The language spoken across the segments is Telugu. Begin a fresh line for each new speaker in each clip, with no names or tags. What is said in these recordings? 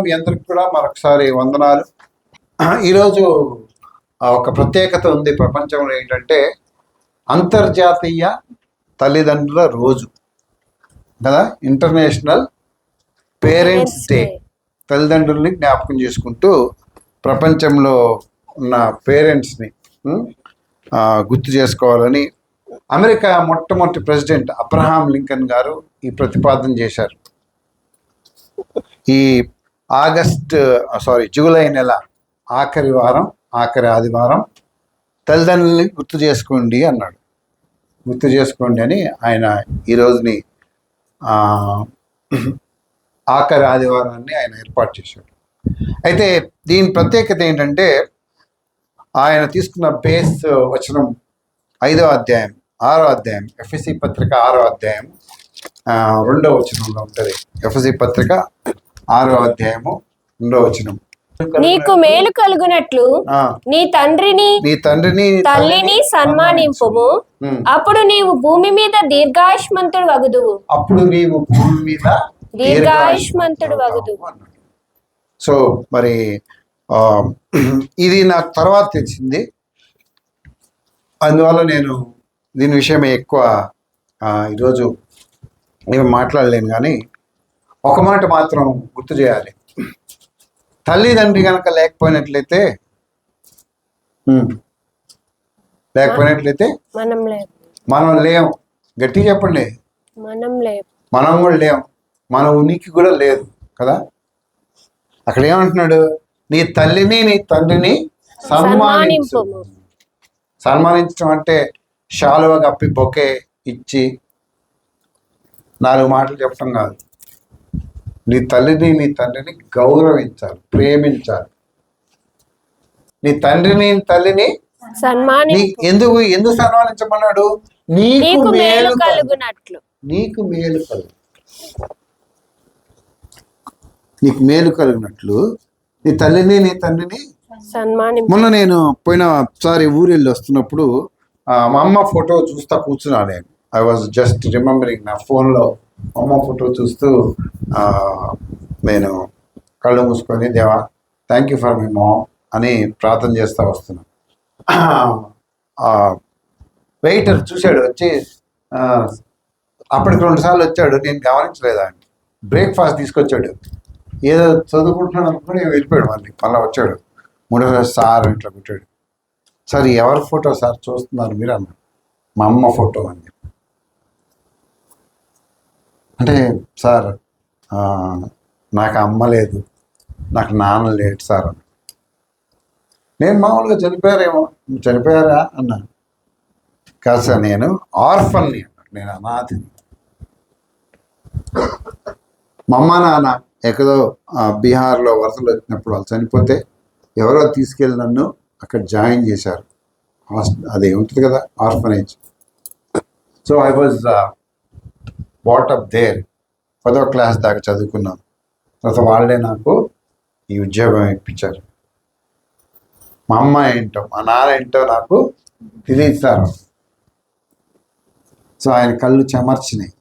మీ అందరికి కూడా మరొకసారి వందనాలు. ఈరోజు ఒక ప్రత్యేకత ఉంది ప్రపంచంలో. ఏంటంటే అంతర్జాతీయ తల్లిదండ్రుల రోజు కదా, ఇంటర్నేషనల్ పేరెంట్స్ డే. తల్లిదండ్రుల్ని జ్ఞాపకం చేసుకుంటూ ప్రపంచంలో ఉన్న పేరెంట్స్ని గుర్తు చేసుకోవాలని అమెరికా మొట్టమొదటి ప్రెసిడెంట్ అబ్రహాం లింకన్ గారు ఈ ప్రతిపాదన చేశారు. ఈ జూలై నెల ఆఖరి ఆదివారం తల్లిదండ్రులని గుర్తు చేసుకోండి అన్నాడు. గుర్తు చేసుకోండి అని ఆయన ఈ రోజుని ఆఖరి ఆదివారాన్ని ఆయన ఏర్పాటు చేశాడు. అయితే దీని ప్రత్యేకత ఏంటంటే ఆయన తీసుకున్న బేస్ వచనం 5వ అధ్యాయం 6వ అధ్యాయం ఎఫెసీ పత్రిక 6వ అధ్యాయం 2వ వచనంలో ఉంటుంది. ఎఫెసీ పత్రిక 6వ అధ్యాయము 2వ వచనం.
నీకు మేలు కలుగునట్లు నీ తండ్రిని తల్లిని సన్మానింపుము, అప్పుడు నీవు భూమి మీద దీర్ఘాయుష్మంతుడు వగుదువు.
సో మరి ఇది నాకు తర్వాత తెలిసింది. అందువల్ల నేను దీని విషయమే ఎక్కువ ఈరోజు ఏమి మాట్లాడలేను. కానీ ఒక మాట మాత్రం గుర్తు చేయాలి. తల్లిదండ్రి కనుక లేకపోయినట్లయితే మనం లేం. గట్టిగా చెప్పండి, మనం కూడా లేం. మన ఉనికి కూడా లేదు కదా. అక్కడ ఏమంటున్నాడు? నీ తల్లిని నీ తండ్రిని సన్మానించడం అంటే శాలువ కప్పి బొకే ఇచ్చి 4 మాటలు చెప్పడం కాదు. నీ తల్లిని నీ తండ్రిని గౌరవించాలి, ప్రేమించాలి. నీ తండ్రిని తల్లిని ఎందుకు సన్మానించమన్నాడు? నీకు మేలు కలుగునట్లు. నీకు మేలు కలిగినట్లు నీ తల్లిని నీ తండ్రిని మొన్న నేను పోయినసారి ఊరు వెళ్ళి వస్తున్నప్పుడు మా అమ్మ ఫోటో చూస్తా కూర్చున్నా. నేను ఐ వాజ్ జస్ట్ రిమెంబరింగ్. నా ఫోన్లో అమ్మ ఫోటో చూస్తూ నేను కళ్ళు మూసుకొని దేవా thank you for my mom అని ప్రార్థన చేస్తూ వస్తున్నాను. వెయిటర్ చూశాడు, వచ్చి అప్పటికి 2 సార్లు వచ్చాడు. నేను గమనించలేదా అండి. బ్రేక్ఫాస్ట్ తీసుకొచ్చాడు. ఏదో చదువుకుంటున్నాడు అనుకుని వెళ్ళిపోయాడు. మళ్ళీ వచ్చాడు. 3వ సార్ ఇంట్లో కూర్చాడు. సార్ ఎవరి ఫోటో సార్ చూస్తున్నారు మీరు అన్నాడు. మా అమ్మ ఫోటో అని చెప్పి. అంటే సార్ నాకు అమ్మ లేదు, నాకు నాన్న లేడు సార్ అని. నేను మామూలుగా చనిపోయారా అన్నా. కాదు సార్, నేను ఆర్ఫన్ని అన్నాడు. నేను అనాథిని. మా అమ్మ నాన్న ఎక్కడో బీహార్లో వరదలు వచ్చినప్పుడు వాళ్ళు చనిపోతే ఎవరో తీసుకెళ్ళి నన్ను అక్కడ జాయిన్ చేశారు. అది ఉంటుంది కదా, orphanage. So I was brought up there. 10వ క్లాస్ దాకా చదువుకున్నాను. తర్వాత వాళ్ళే నాకు ఈ ఉద్యోగం ఇప్పించారు. మా అమ్మ ఏంటో మా నాన్న ఏంటో నాకు తెలియదు సార్. సో ఆయన కళ్ళు చెమర్చినాయి.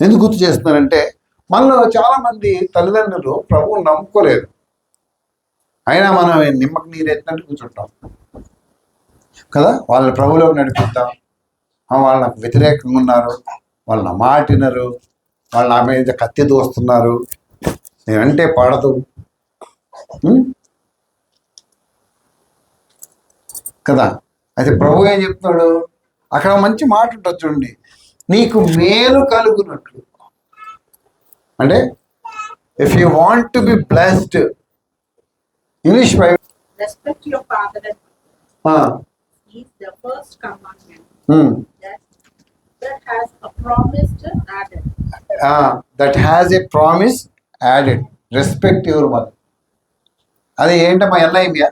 ఎందుకు గుర్తు చేస్తున్నారంటే మనలో చాలామంది తల్లిదండ్రులు ప్రభువుని నమ్ముకోలేదు. అయినా మనం నిమ్మకు నీరు ఎత్తినట్టు కూర్చుంటాం కదా. వాళ్ళని ప్రభువులోకి నడిపిద్దాం. వాళ్ళు నాకు వ్యతిరేకంగా ఉన్నారు, వాళ్ళు నా మాట వినరు, వాళ్ళు నా మీద కత్తి దోస్తున్నారు, నేనంటే పడదు కదా. అయితే ప్రభు ఏం చెప్తున్నాడు? అక్కడ మంచి మాట ఉంటుంది చూడండి, నీకు మేలు కలుగునట్లు. అంటే if you want to be blessed, English
respect your father and is the first commandment that has a promise added.
That has a promise added. Respect your mother. అది ఏంటమ్మా ఎన్ఐబియా?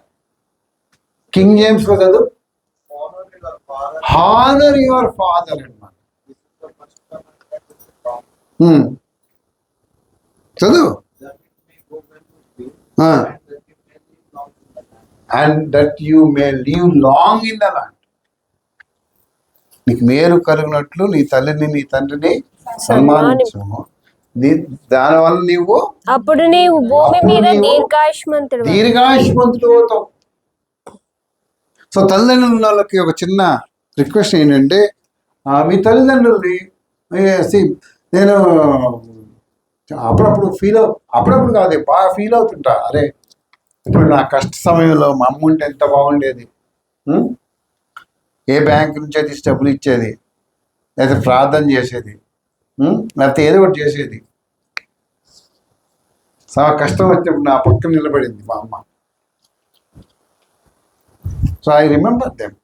కింగ్ జేమ్స్ లో చదువు. హానర్ యువర్ ఫాదర్ అన్నమాట. చదువు. And that you may live long in the land. నీకు మేలు కలుగునట్లు నీ తల్లిని నీ తండ్రిని సన్మానించు, దానివల్ల నీవు
అప్పుడు నీవు భూమి
అప్పుడు
మీద
నీవు
దీర్ఘాయుష్మంతుడు
దీర్ఘాయుష్మంతుడు అవుతావు. సో తల్లిదండ్రులు ఉన్న వాళ్ళకి ఒక చిన్న రిక్వెస్ట్ ఏంటంటే మీ తల్లిదండ్రుల్ని see, నేను అప్పుడప్పుడు అప్పుడప్పుడు కాదు బాగా ఫీల్ అవుతుంటా, అరే ఇప్పుడు నా కష్ట సమయంలో మా అమ్మ ఉంటే ఎంత బాగుండేది. ఏ బ్యాంక్ నుంచి అయితే డబ్బులు ఇచ్చేది, లేకపోతే ప్రార్థన చేసేది, లేకపోతే ఏదో ఒకటి చేసేది. చాలా కష్టం వచ్చినప్పుడు నా పక్కన నిలబడింది మా అమ్మ. So I remember them.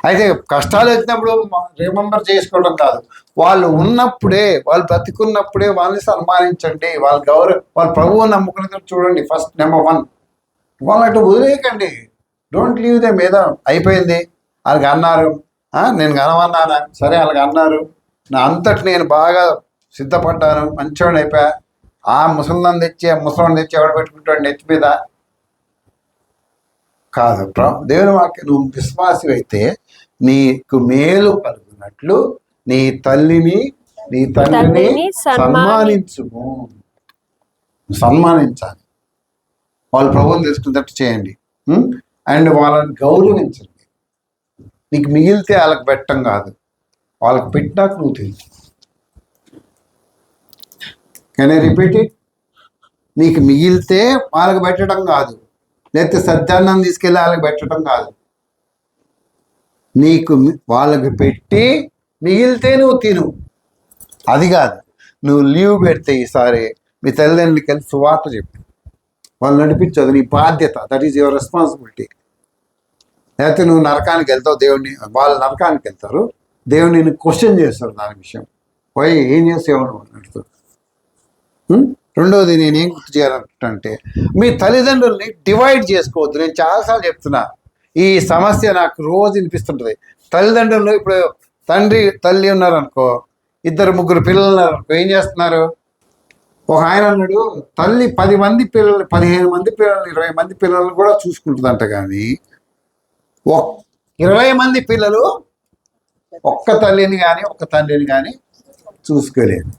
అయితే కష్టాలు వచ్చినప్పుడు రిమెంబర్ చేసుకోవడం కాదు, వాళ్ళు ఉన్నప్పుడే, వాళ్ళు బ్రతికున్నప్పుడే వాళ్ళని సన్మానించండి, వాళ్ళ ప్రభువు నమ్ముకునేది చూడండి. ఫస్ట్ నెంబర్ 1 వాళ్ళంటూ వదిలేయకండి. Don't leave them. ఏదో అయిపోయింది, వాళ్ళకి అన్నారు, నేను కనమన్నానా, సరే వాళ్ళకి అన్నారు, నా అంతటి నేను బాగా సిద్ధపడ్డాను, మంచివాడిని అయిపోయా. ఆ ముసలిని తెచ్చి ఎవడు పెట్టుకుంటాడు నెత్తి మీద కాదు. దేవుని వాక్యం, నువ్వు విశ్వాసి అయితే నీకు మేలు కలుగునట్లు నీ తల్లిని నీ తండ్రిని సన్మానించుము. సన్మానించాలి, వాళ్ళు ప్రభువుని తెలుసుకున్నట్టు చేయండి. అండ్ వాళ్ళని గౌరవించండి. నీకు మిగిలితే వాళ్ళకి పెట్టడం కాదు, వాళ్ళకి పెట్టినాక నువ్వు తెలుసు. Can I repeat it? నీకు మిగిలితే వాళ్ళకి పెట్టడం కాదు, లేకపోతే సత్యాన్నం తీసుకెళ్ళి వాళ్ళకి పెట్టడం కాదు. నీకు వాళ్ళకి పెట్టి మిగిలితే నువ్వు తిను, అది కాదు. నువ్వు లీవ్ పెడితే ఈసారి మీ తల్లిదండ్రులకి వెళ్ళి సువార్త చెప్పు, వాళ్ళు నడిపించదు, నీ బాధ్యత. That is your responsibility. లేకపోతే నువ్వు నరకానికి వెళ్తావు, వాళ్ళు నరకానికి వెళ్తారు, దేవుడు నేను క్వశ్చన్ చేస్తాడు దాని విషయం. పోయి ఏం చేసేవాడు నువ్వు అన్నట్టు. రెండవది నేనేం గుర్తు చేయాలంటే, మీ తల్లిదండ్రుల్ని డివైడ్ చేసుకోవద్దు. నేను చాలాసార్లు చెప్తున్నా, ఈ సమస్య నాకు రోజు వినిపిస్తుంటుంది. తల్లిదండ్రులు ఇప్పుడు తల్లి ఉన్నారనుకో, 2-3 పిల్లలు ఉన్నారనుకో, ఏం చేస్తున్నారు? ఒక ఆయన అన్నాడు, తల్లి 10 మంది పిల్లలు, 15 మంది పిల్లలు, 20 మంది పిల్లలు కూడా చూసుకుంటుందంట, కానీ 20 మంది పిల్లలు ఒక్క తల్లిని కానీ ఒక్క తండ్రిని కానీ చూసుకోలేదు.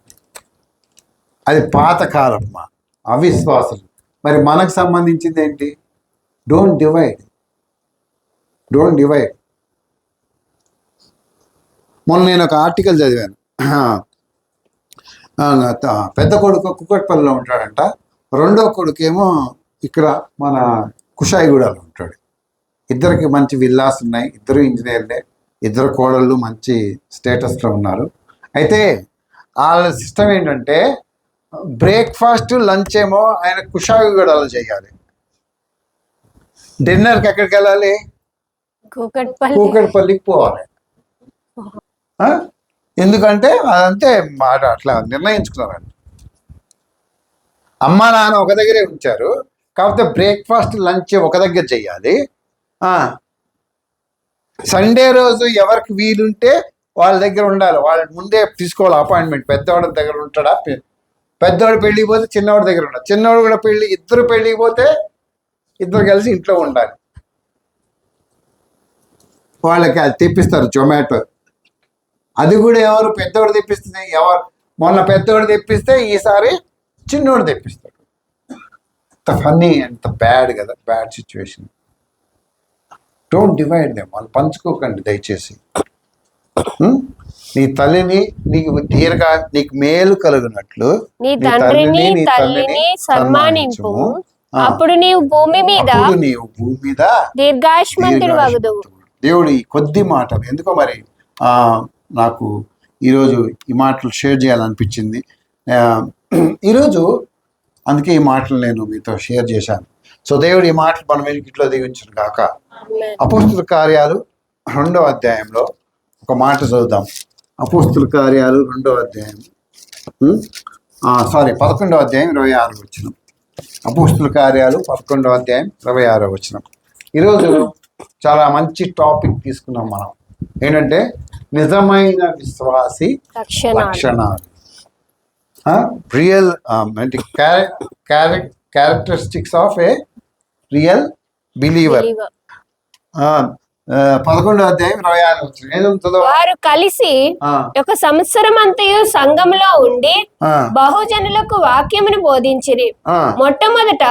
అది పాతకాలమ్మా, అవిశ్వాసులు. మరి మనకు సంబంధించింది ఏంటి? Don't divide. మొన్న నేను ఒక ఆర్టికల్ చదివాను. పెద్ద కొడుకు కుక్కట్పల్లిలో ఉంటాడంట, రెండో కొడుకేమో ఇక్కడ మన కుషాయిగూడలో ఉంటాడు. ఇద్దరికి మంచి విల్లాస్ ఉన్నాయి, ఇద్దరు ఇంజనీర్లే, ఇద్దరు కోడళ్ళు మంచి స్టేటస్లో ఉన్నారు. అయితే వాళ్ళ సిస్టమ్ ఏంటంటే, బ్రేక్ఫాస్ట్ లంచ్ ఏమో ఆయన కుషాయిగూడలో చేయాలి, డిన్నర్కి ఎక్కడికి వెళ్ళాలి? కూకట్పల్లికి పోవాలి. ఎందుకంటే అదంతే మాట, అట్లా నిర్ణయించుకున్నారండి. అమ్మా నాన్న ఒక దగ్గరే ఉంచారు, కాకపోతే బ్రేక్ఫాస్ట్ లంచ్ ఒక దగ్గర చేయాలి. సండే రోజు ఎవరికి వీలుంటే వాళ్ళ దగ్గర ఉండాలి, వాళ్ళ ముందే తీసుకోవాలి అపాయింట్మెంట్. పెద్దవాడి దగ్గర ఉంటాడా? పెద్దవాడు పెళ్ళికి పోతే చిన్నవాడి దగ్గర ఉండాలి, చిన్నవాడు కూడా ఇద్దరు పెళ్ళికి పోతే ఇద్దరు కలిసి ఇంట్లో ఉండాలి. వాళ్ళకి అది తెప్పిస్తారు జొమాటో. అది కూడా ఎవరు? పెద్దవాడు తెప్పిస్తుంది. మొన్న పెద్దవాడు తెప్పిస్తే ఈసారి చిన్నోడు తెప్పిస్తాడు. ఎంత ఫన్నీ, ఎంత బ్యాడ్ కదా, bad situation. Don't divide them. వాళ్ళు పంచుకోకండి దయచేసి. నీ తల్లిని నీకు మేలు కలుగునట్లు
నీ తండ్రిని తల్లిని సన్మానింపు, అప్పుడు నీవు భూమి మీద దీర్ఘాయుష్మంతుడు వగుదువు.
దేవుడు ఈ కొద్ది మాటలు ఎందుకో మరి నాకు ఈరోజు ఈ మాటలు షేర్ చేయాలనిపించింది. ఈరోజు అందుకే ఈ మాటలు నేను మీతో షేర్ చేశాను. సో దేవుడు ఈ మాటలు మన మీద ఇట్లా దీవించను కాక. అపోస్తుల కార్యాలు 2వ అధ్యాయంలో ఒక మాట చదువుదాం. అపోస్తుల కార్యాలు 2వ అధ్యాయం 11వ అధ్యాయం 26వ వచనం. అపోస్తుల కార్యాలు 11వ అధ్యాయం 26వ వచనం. ఈరోజు చాలా మంచి టాపిక్ తీసుకున్నాం మనం. ఏంటంటే నిజమైన విశ్వాసి లక్షణాలు, real characteristics of a real believer. 11వ అధ్యాయం 26 వచ్చిన ఏముంటుందో
వారు కలిసి ఒక సంవత్సరం అంతయు సంఘములో ఉండి బహుజనులకు వాక్యమును బోధించిరి. మొట్టమొదట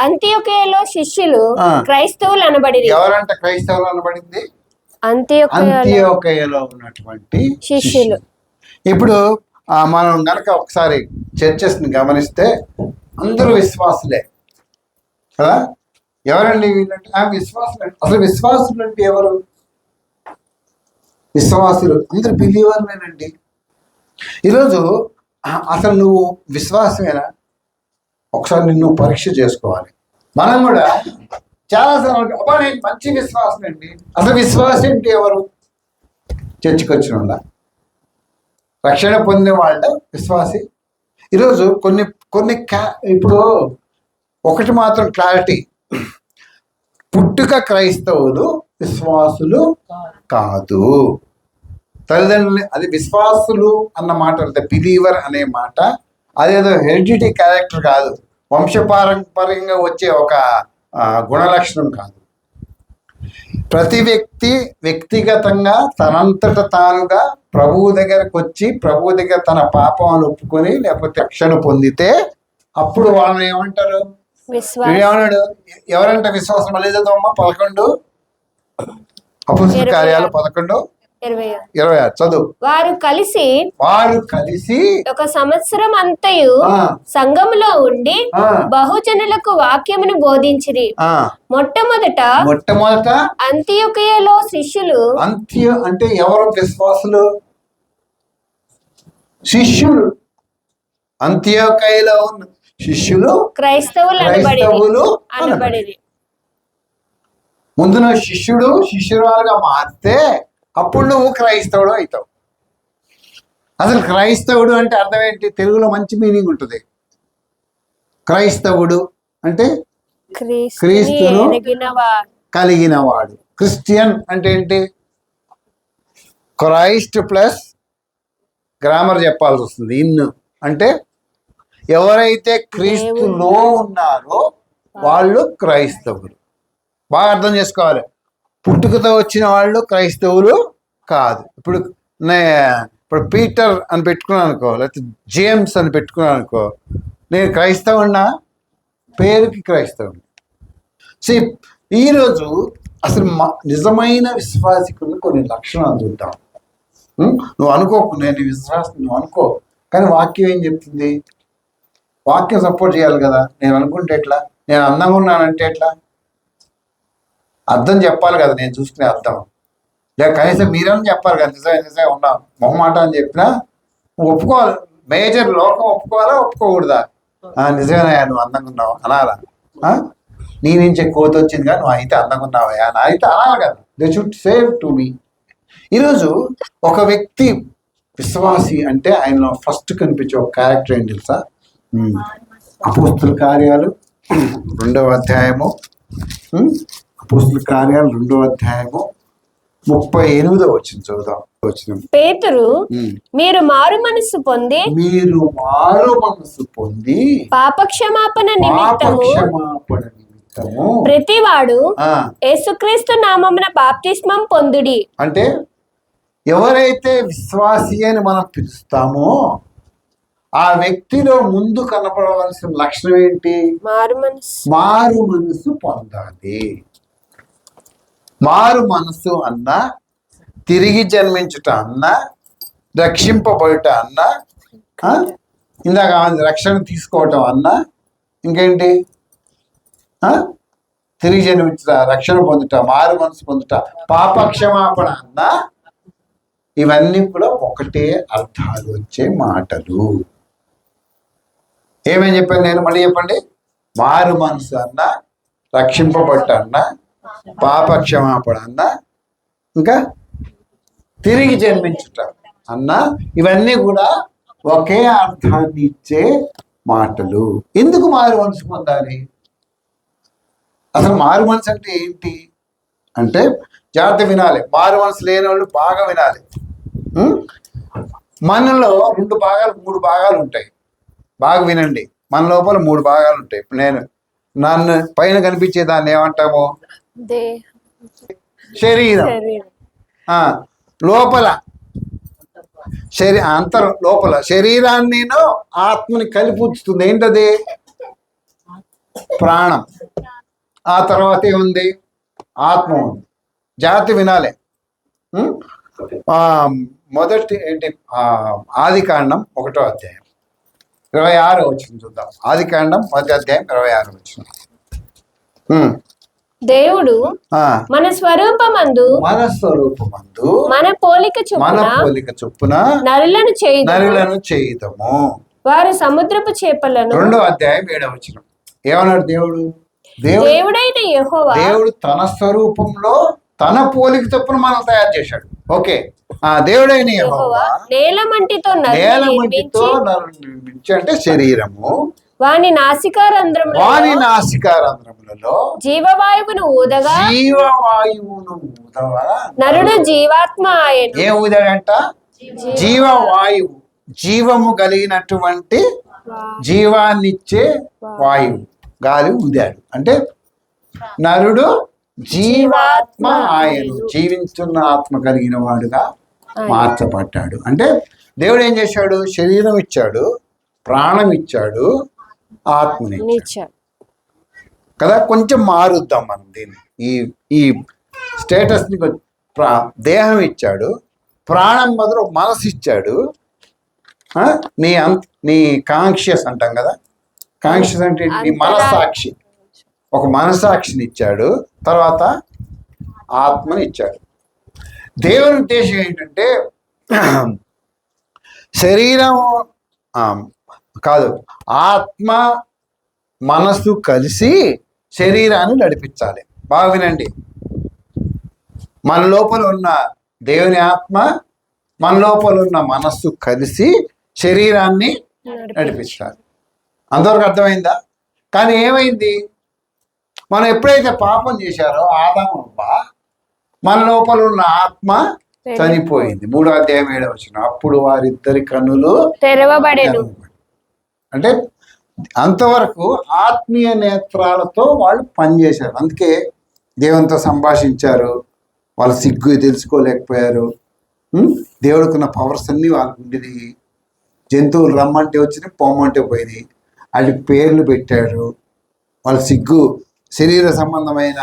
అంత్యొకయలో శిష్యులు క్రైస్తవులు అనబడిరి.
ఎవరంట క్రైస్తవులు అనబడింది?
అంత్యొకయలో
అంత్యొకయలో ఉన్నటువంటి
శిష్యులు.
ఇప్పుడు మనం గనక ఒకసారి చర్చెస్ ని గమనిస్తే అందరూ విశ్వాసులే కదా. ఎవరండి వీళ్ళంటే విశ్వాసులు. అసలు విశ్వాసులు అంటే ఎవరు? విశ్వాసులు అందరు బిలీవర్లేనండి. ఈరోజు అసలు నువ్వు విశ్వాసమేనా? ఒకసారి నిన్ను పరీక్ష చేసుకోవాలి. మనం కూడా చాలాసార్లు అబ్బా నేను మంచి విశ్వాసం అండి. అసలు విశ్వాసం అంటే ఎవరు? చర్చికి వచ్చిన వాళ్ళ, రక్షణ పొందిన వాళ్ళ విశ్వాసి. ఈరోజు కొన్ని కొన్ని ఇప్పుడు ఒకటి మాత్రం క్లారిటీ, పుట్టుక క్రైస్తవులు విశ్వాసులు కాదు. తల్లిదండ్రులు అది విశ్వాసులు అన్న మాట, బిలీవర్ అనే మాట అదేదో హెరిడిటీ క్యారెక్టర్ కాదు, వంశపారంపర్యంగా వచ్చే ఒక గుణలక్షణం కాదు. ప్రతి వ్యక్తి వ్యక్తిగతంగా తనంతట తానుగా ప్రభువు దగ్గరకు వచ్చి ప్రభువు దగ్గర తన పాపాలను ఒప్పుకొని లేకపోతే రక్షణ పొందితే అప్పుడు వాళ్ళని ఏమంటారు? ఏమన్నాడు? ఎవరంటే విశ్వాసం? మళ్ళీ చదువమ్మా 11 అపోస్తలుల కార్యాలు 11:26 చదువు.
వారు కలిసి
ఒక
సంవత్సరం అంతయు సంఘములో ఉండి బహుజనులకు వాక్యమును బోధించిరి. మొట్టమొదట అంత్యొకయలో శిష్యులు.
అంత్య అంటే ఎవరు? విశ్వాసులు, శిష్యులు. అంత్యొకయలో ఉన్న శిష్యులు
క్రైస్తవులు అనబడిరి.
ముందు నువ్వు శిష్యురాలుగా మారితే అప్పుడు నువ్వు క్రైస్తవుడు అవుతావు. అసలు క్రైస్తవుడు అంటే అర్థం ఏంటి? తెలుగులో మంచి మీనింగ్ ఉంటుంది. క్రైస్తవుడు అంటే క్రీస్తును కలిగిన వాడు. క్రిస్టియన్ అంటే ఏంటి? క్రైస్ట్ ప్లస్ గ్రామర్ చెప్పాల్సి వస్తుంది. ఇన్ అంటే ఎవరైతే క్రీస్తులో ఉన్నారో వాళ్ళు క్రైస్తవులు. బాగా అర్థం చేసుకోవాలి. పుట్టుకతో వచ్చిన వాళ్ళు క్రైస్తవులు కాదు. ఇప్పుడు పీటర్ అని పెట్టుకున్నాను అనుకో, లేకపోతే జేమ్స్ అని పెట్టుకున్నాను అనుకో, నేను క్రైస్తవున్నా, పేరుకి క్రైస్తవుని. సో ఈరోజు అసలు నిజమైన విశ్వాసికులు కొన్ని లక్షణాలు చూద్దాం. నువ్వు అనుకోకు నేను విశ్వాసం, నువ్వు అనుకో, కానీ వాక్యం ఏం చెప్తుంది? వాక్యం సపోర్ట్ చేయాలి కదా. నేను అనుకుంటే ఎట్లా? నేను అందంగా ఉన్నానంటే ఎట్లా? అర్థం చెప్పాలి కదా, నేను చూసుకునే అర్థం. లేక కనీసం మీరని చెప్పాలి కదా, నిజమే ఉన్నాం మొహమాట అని చెప్పినా ఒప్పుకోవాలి. మేజర్ లోకం ఒప్పుకోవాలా ఒప్పుకోకూడదా? నిజమేనా నువ్వు అందంగా ఉన్నావు అనాలా? నీ నుంచే కోత వచ్చింది కానీ నువ్వు అయితే అందంగా ఉన్నావా నా అయితే అనాలి కదా. They should save to me. ఈరోజు ఒక వ్యక్తి విశ్వాసి అంటే ఆయనలో ఫస్ట్ కనిపించే ఒక క్యారెక్టర్ ఏంటి తెలుసా? అపోస్తలుల కార్యాలు 2వ అధ్యాయము, అపోస్తలుల కార్యాలు 2వ అధ్యాయము 38వ వచనం చదువుదాం.
పేతురు, మీరు మారు మనసు పొంది పాపక్షమాపణ నిమిత్తము ప్రతివాడు యేసుక్రీస్తు నామమున బాప్తిస్మం పొందుడి.
అంటే ఎవరైతే విశ్వాసి అని మనం పిలుస్తామో ఆ వ్యక్తిలో ముందు కనపడవలసిన లక్షణం ఏంటి? మారు మనసు పొందాలి. మారు మనసు అన్నా, తిరిగి జన్మించుట అన్నా, రక్షింపబడుట అన్నా, ఇందాక రక్షణ తీసుకోవటం అన్నా, ఇంకేంటి? తిరిగి జన్మించుట, రక్షణ పొందుట, మారు మనసు పొందుట, పాపక్షమాపణ అన్నా, ఇవన్నీ కూడా ఒకటే అర్థాలు వచ్చే మాటలు. ఏమేమి చెప్పాను నేను? మళ్ళీ చెప్పండి. మారు మనసు అన్నా, రక్షింపబట్ట అన్నా, పాప క్షమాపణ అన్నా, ఇంకా తిరిగి జన్మించుట అన్నా, ఇవన్నీ కూడా ఒకే అర్థాన్ని ఇచ్చే మాటలు. ఎందుకు మారు మనసు పొందాలి? అసలు మారు మనసు అంటే ఏంటి అంటే జాగ్రత్త వినాలి. మారు మనసు లేని వాళ్ళు బాగా వినాలి. మనలో 2 భాగాలు 3 భాగాలు ఉంటాయి. బాగా వినండి. మన లోపల 3 భాగాలు ఉంటాయి. ఇప్పుడు నన్ను పైన కనిపించే దాన్ని ఏమంటాము? శరీరం.
శరీరం.
ఆ, లోపల అంతరం లోపల శరీరాన్ని ఆత్మని కలిపి ఉంచుతుంది. ఏంటది? ప్రాణం. ఆ తర్వాత ఏముంది? ఆత్మ ఉంది. జాతి వినాలి. మొదటి ఏంటి? ఆదికాండం 1వ అధ్యాయం 26వ వచనం చూద్దాం. ఆదికాండం 1వ అధ్యాయం 26వ వచనం.
దేవుడు మన స్వరూపమందు మన పోలిక
చొప్పున
నరులను
చేయుదము.
వారు సముద్రపు చేపలను.
2వ అధ్యాయం 7వ వచనం. ఏమన్నాడు దేవుడు?
దేవుడైన యెహోవా
దేవుడు తన స్వరూపంలో తన పోలిక చొప్పున మనం తయారు చేశాడు. ఓకే. దేవుడైన యెహోవా
నేలమంటితో
నిర్మించి అంటే శరీరము,
వాని నాసికారంధ్రములలో జీవవాయువును ఊదగా నరుడు జీవాత్మ ఆయను.
ఏ ఊదాడంట? జీవవాయువు, జీవము కలిగినటువంటి జీవాన్నిచ్చే వాయువు గాలి ఊదాడు. అంటే నరుడు జీవాత్మ ఆయను, జీవించున్న ఆత్మ కలిగిన వాడుగా మార్చబడ్డాడు. అంటే దేవుడు ఏం చేశాడు? శరీరం ఇచ్చాడు, ప్రాణం ఇచ్చాడు, ఆత్మని ఇచ్చాడు కదా. కొంచెం మారుద్దాం మనం దీన్ని. ఈ స్టేటస్ని దేహం ఇచ్చాడు, ప్రాణం బదులు మనసు ఇచ్చాడు. నీ కాంక్షియస్ అంటాం కదా. కాంక్షియస్ అంటే నీ మనస్సాక్షి. ఒక మనస్సాక్షిని ఇచ్చాడు, తర్వాత ఆత్మని ఇచ్చాడు. దేవుని ఉద్దేశం ఏంటంటే శరీరం కాదు, ఆత్మ మనస్సు కలిసి శరీరాన్ని నడిపించాలి. బాగా వినండి. మన లోపల ఉన్న దేవుని ఆత్మ, మన లోపల ఉన్న మనస్సు కలిసి శరీరాన్ని నడిపించాలి. అంతవరకు అర్థమైందా? కానీ ఏమైంది? మనం ఎప్పుడైతే పాపం చేశారో ఆదాము అవ్వ, మన లోపల ఉన్న ఆత్మ చనిపోయింది. 3వ అధ్యాయం 7వ వచనం. అప్పుడు వారిద్దరి కన్నులు
తెరవబడెను.
అంటే అంతవరకు ఆత్మీయ నేత్రాలతో వాళ్ళు పనిచేశారు. అందుకే దేవునితో సంభాషించారు. వాళ్ళు సిగ్గు తెలుసుకోలేకపోయారు. దేవుడికున్న పవర్స్ అన్నీ వాళ్ళకు ఉండేది. జంతువులు రమ్మంటే వచ్చినాయి, పొమ్మంటే పోయినాయి. వాళ్ళకి పేర్లు పెట్టారు. వాళ్ళ సిగ్గు, శరీర సంబంధమైన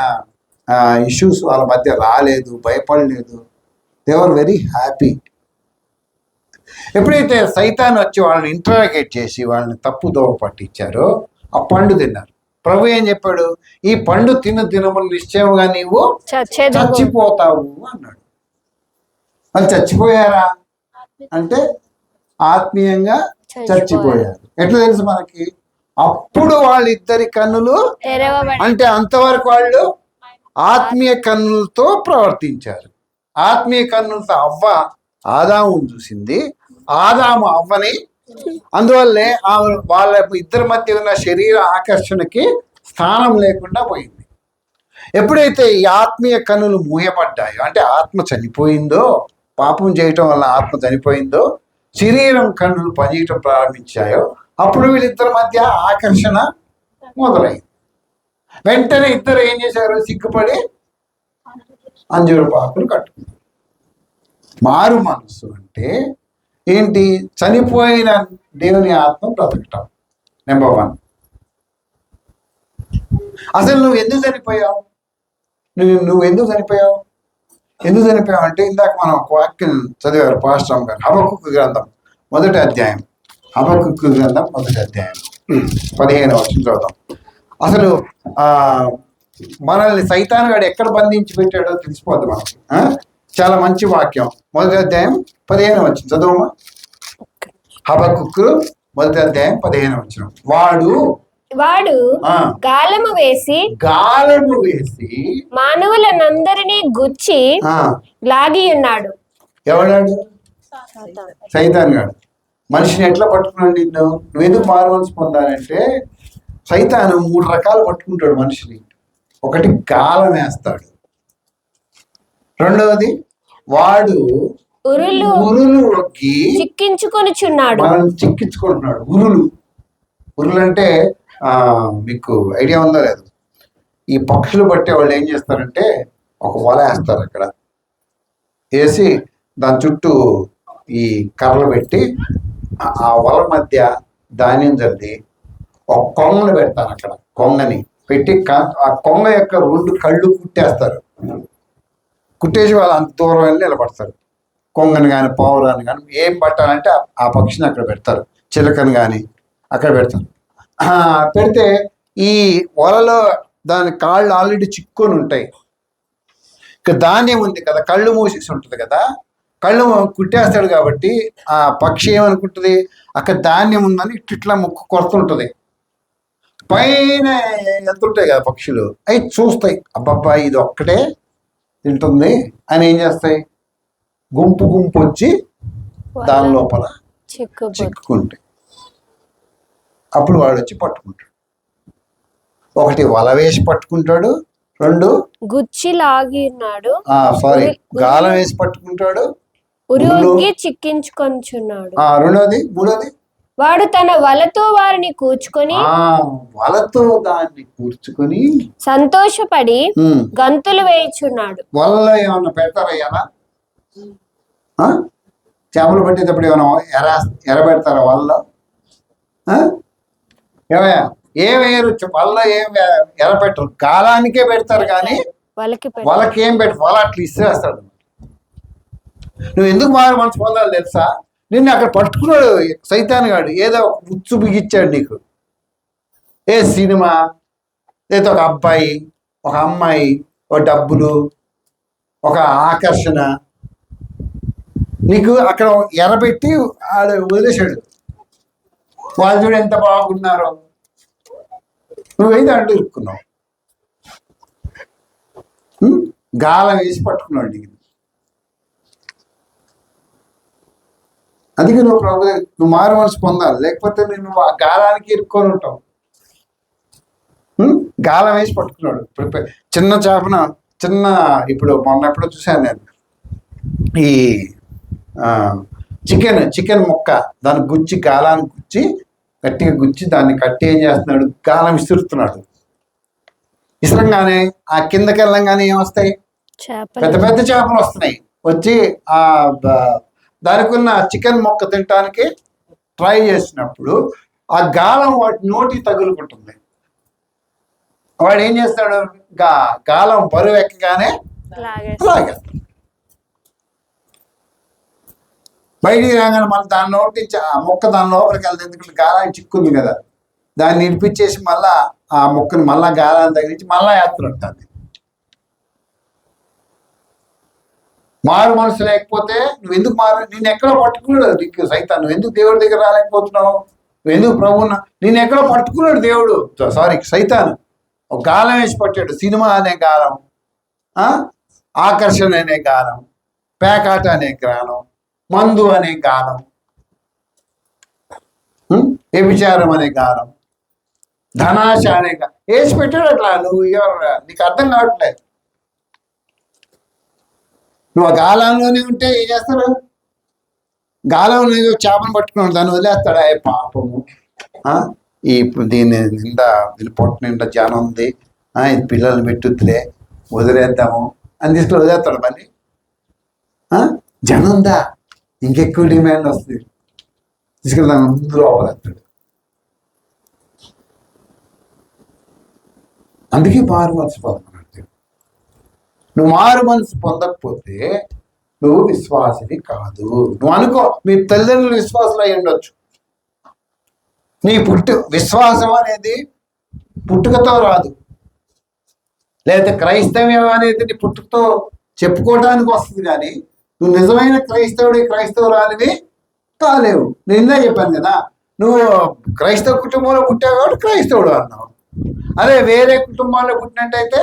ఇష్యూస్ వాళ్ళ మధ్య రాలేదు, భయపడలేదు. They are very happy. ఎప్పుడైతే సైతాన్ వచ్చి వాళ్ళని ఇంటరాగేట్ చేసి వాళ్ళని తప్పుదోవ పట్టించారో ఆ పండు తిన్నారు. ప్రభు ఏం చెప్పాడు? ఈ పండు తినములు నిశ్చయముగా నీవు చచ్చిపోతావు అన్నాడు. వాళ్ళు చచ్చిపోయారా అంటే ఆత్మీయంగా చచ్చిపోయారు. ఎట్లా తెలుసు మనకి? అప్పుడు వాళ్ళిద్దరి కన్నులు అంటే అంతవరకు వాళ్ళు ఆత్మీయ కన్నులతో ప్రవర్తించారు. ఆత్మీయ కన్నులతో అవ్వ ఆదామును చూసింది, ఆదాము అవ్వని. అందువల్లే వాళ్ళ ఇద్దరి మధ్య ఉన్న శరీర ఆకర్షణకి స్థానం లేకుండా పోయింది. ఎప్పుడైతే ఈ ఆత్మీయ కన్నులు మూయబడ్డాయో, అంటే ఆత్మ చనిపోయిందో, పాపం చేయటం వల్ల ఆత్మ చనిపోయిందో, శరీరం కన్నులు పనిచేయటం ప్రారంభించాయో, అప్పుడు వీళ్ళిద్దరి మధ్య ఆకర్షణ మొదలైంది. వెంటనే ఇద్దరు ఏం చేశారు? సిగ్గుపడి అంజూరు పాకులు కట్టుకున్నారు. మారు మనస్సు అంటే ఏంటి? చనిపోయిన దేవుని ఆత్మ బ్రతకటం. నెంబర్ 1. అసలు నువ్వు ఎందుకు చనిపోయావు? నువ్వు ఎందుకు చనిపోయావు? ఎందుకు చనిపోయావు అంటే ఇందాక మనం ఒక వాక్యం చదివారు పాస్టర్ గారు. హబక్కుకు గ్రంథం 1వ అధ్యాయం. హబక్కుకు గ్రంథం 1వ అధ్యాయం 15వ వచనం చదువుతాం. అసలు మనల్ని సైతాన్ గాడు ఎక్కడ బంధించి పెట్టాడో తెలిసిపోద్ది మనకి. చాలా మంచి వాక్యం. 1వ అధ్యాయం 15వ వచనం చదవమా. హబక్కుకు 1వ అధ్యాయం 15వ వచనం.
వాడు గాలము వేసి మానవులనందరినీ గుచ్చి లాగి ఉన్నాడు.
ఎవడాడు? సైతాన్ గాడు. మనిషిని ఎట్లా పట్టుకున్నాడు? నువ్వెందుకు మారు మనసు పొందాలంటే సైతాను 3 రకాలు పట్టుకుంటాడు మనిషిని. ఒకటి గాలం వేస్తాడు, రెండవది వాడు ఉరులు రొక్కి
చిక్కించుకొనిచున్నాడు,
మనల్ని చిక్కించుకుంటున్నాడు. ఉరులు అంటే మీకు ఐడియా ఉందో లేదు? ఈ పక్షులు బట్టే వాళ్ళు ఏం చేస్తారంటే ఒక వల వేస్తారు అక్కడ, వేసి దాని చుట్టూ ఈ కర్రలు పెట్టి ఆ వల మధ్య ధాన్యం చల్లి ఒక కొంగను పెడతారు అక్కడ, కొంగని పెట్టి ఆ కొంగ యొక్క 2 కళ్ళు కుట్టేస్తారు. కుట్టేసి వాళ్ళు అంత దూరం వెళ్ళి నిలబడతారు. కొంగని కానీ పావురాన్ని కానీ ఏం పట్టాలంటే ఆ పక్షిని అక్కడ పెడతారు, చిలకని కానీ అక్కడ పెడతారు. పెడితే ఈ వలలో దాని కాళ్ళు ఆల్రెడీ చిక్కుని ఉంటాయి. ఇక ధాన్యం ఉంది కదా, కళ్ళు మూసేసి ఉంటుంది కదా, కళ్ళు కుట్టేస్తాడు కాబట్టి ఆ పక్షి ఏమనుకుంటుంది, అక్కడ ధాన్యం ఉందని ఇట్లా ముక్కు కొడుతుంటుంది. పైన వెళ్తుంటాయి కదా పక్షులు, అవి చూస్తాయి, అబ్బబ్బా ఇది ఒక్కటే తింటుంది అని ఏం చేస్తాయి, గుంపు గుంపు వచ్చి దాని లోపల చిక్కుకుంటాయి. అప్పుడు వాడు వచ్చి పట్టుకుంటాడు. ఒకటి వల వేసి పట్టుకుంటాడు, 2
గుచ్చి లాగి ఉన్నాడు,
గాలం వేసి పట్టుకుంటాడు,
ఉరుగి చిక్కించుకొంచున్నాడు.
మూడోది
వాడు తన వలతో వారిని కూర్చుకొని
వలతో దాన్ని కూర్చుకొని
సంతోషపడి గంతులు వేయుచున్నాడు.
వలలో ఏమన్నా పెడతారా, చేపలు పట్టేటప్పుడు ఏమైనా ఎర పెడతారా వలలో? ఏమయ్యా ఏం వేయరు, వలలో ఏం ఎర పెట్టరు, గాలానికే పెడతారు కానీ వాళ్ళకి ఏం పెట్టరు. వల అట్లా ఇస్తేస్తాడు. నువ్వు ఎందుకు మారు మనసు పొందాలి తెలుసా? నిన్ను అక్కడ పట్టుకున్నాడు సైతాన్ గాడు, ఏదో ఉచ్చు బిగిచ్చాడు నీకు. ఏ సినిమా, లేదా ఒక అబ్బాయి, ఒక అమ్మాయి, ఒక డబ్బులు, ఒక ఆకర్షణ, నీకు అక్కడ ఎరబెట్టి ఆడ వదిలేశాడు. వాళ్ళు చూడు ఎంత బాగున్నారో, నువ్వైతే అంటూ ఇరుక్కున్నావు. గాలం వేసి పట్టుకున్నాడు నీకు. అందుకే నువ్వు మారు మనసు పొందాలి, లేకపోతే నువ్వు ఆ గాలానికి ఇరుక్కొని ఉంటావు. గాలం వేసి పట్టుకున్నాడు. ఇప్పుడు చిన్న చేపన ఇప్పుడు మొన్న ఎప్పుడో చూశాను నేను, ఈ చికెన్ ముక్క దాన్ని గుచ్చి, గాలాన్ని గుచ్చి గట్టిగా గుచ్చి దాన్ని కట్టి ఏం చేస్తున్నాడు, గాలం విసురుతున్నాడు. విసరంగానే ఆ కిందకి వెళ్ళంగానే ఏమొస్తాయి, పెద్ద పెద్ద చేపలు వస్తున్నాయి. వచ్చి ఆ దానికి ఉన్న చికెన్ ముక్క తినటానికి ట్రై చేసినప్పుడు ఆ గాలం వాటి నోటి తగులుకుంటుంది. వాడు ఏం చేస్తాడు, గాలం బరువు ఎక్కగానే లాగేస్తాడు. బయటికి రాగానే మళ్ళీ దాని నోటి నుంచి ఆ మొక్క దాని లోపలికి వెళ్తే, ఎందుకంటే గాలానికి చిక్కుంది కదా, దాన్ని నిడిపించేసి మళ్ళా ఆ మొక్కను మళ్ళా గాలాన్ని తగిలించి మళ్ళా వేస్తున్నట్టు. మారు మనసు లేకపోతే నువ్వు ఎందుకు నేను ఎక్కడో పట్టుకున్నాడు నీకు సైతాన్. నువ్వు ఎందుకు దేవుడి దగ్గర రాలేకపోతున్నావు, నువ్వు ఎందుకు ప్రభువున్నా, నేను ఎక్కడో పట్టుకున్నాడు దేవుడు, సైతాన్ ఒక గాలం వేసి పట్టాడు. సినిమా అనే గాలం, ఆకర్షణ అనే గాలం, పేకాట అనే గాలం, మందు అనే గాలం, వ్యభిచారం అనే గాలం, ధనాశ అనే గాలం వేసి పెట్టాడు. అట్లా నువ్వు నీకు అర్థం కావట్లేదు. నువ్వు ఆ గాలంలోనే ఉంటే ఏం చేస్తారు, గాలంలో చేపను పట్టుకున్నాడు, దాన్ని వదిలేస్తాడా, పాపము దీని నిండా దీని పొట్ట నిండా జనం ఉంది, ఇది పిల్లల్ని పెట్టుద్దిలే వదిలేద్దాము అని తీసుకుని వదిలేస్తాడు. మళ్ళీ జనం ఉందా, ఇంకెక్కువ డిమాండ్ వస్తుంది, తీసుకెళ్తాను ముందు వదిలేస్తాడు. అందుకే మారు మనసు పొందమన్నాడు. నువ్వు మారు మనసు పొందకపోతే నువ్వు విశ్వాసివి కాదు. నువ్వు అనుకో, మీ తల్లిదండ్రులు విశ్వాసులు అయి ఉండొచ్చు. నీ విశ్వాసం అనేది పుట్టుకతో రాదు, లేకపోతే క్రైస్తవ్యం అనేది నీ పుట్టుకతో చెప్పుకోవడానికి వస్తుంది. కానీ నువ్వు నిజమైన క్రైస్తవురాలివి కాలేవు. నిన్నే చెప్పాను కదా, నువ్వు క్రైస్తవ కుటుంబంలో పుట్టావు కాబట్టి క్రైస్తవుడు అన్నావు. అదే వేరే కుటుంబాల్లో పుట్టినట్టయితే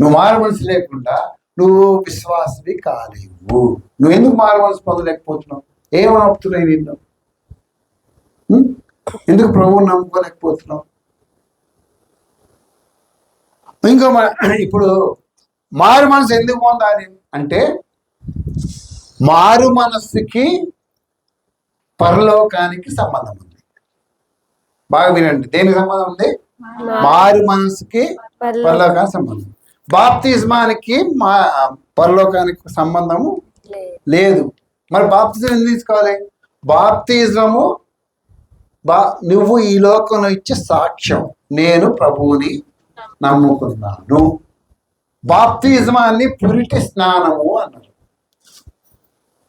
నువ్వు మారు మనసు లేకుండా నువ్వు విశ్వాసవి కాలేవు. నువ్వు ఎందుకు మారు మనసు పొందలేకపోతున్నావు? ఏం ఆపుతున్నాయి నిన్ను? ఎందుకు ప్రభువుని నమ్ముకోలేకపోతున్నావు? ఇంకో ఇప్పుడు మారు మనసు ఎందుకు పొందాలి అంటే, మారు మనస్సుకి పరలోకానికి సంబంధం ఉంది. బాగా వినండి, దేనికి సంబంధం ఉంది? మారు మనసుకి పరలోకానికి సంబంధం. బాప్తిజమానికి మా పరలోకానికి సంబంధము లేదు. మరి బాప్తిజం ఎందుకు తీసుకోవాలి? బాప్తిజము నువ్వు ఈ లోకంలో ఇచ్చే సాక్ష్యం, నేను ప్రభువుని నమ్ముకున్నాను. బాప్తిజమాన్ని పురిటి స్నానము అన్నారు.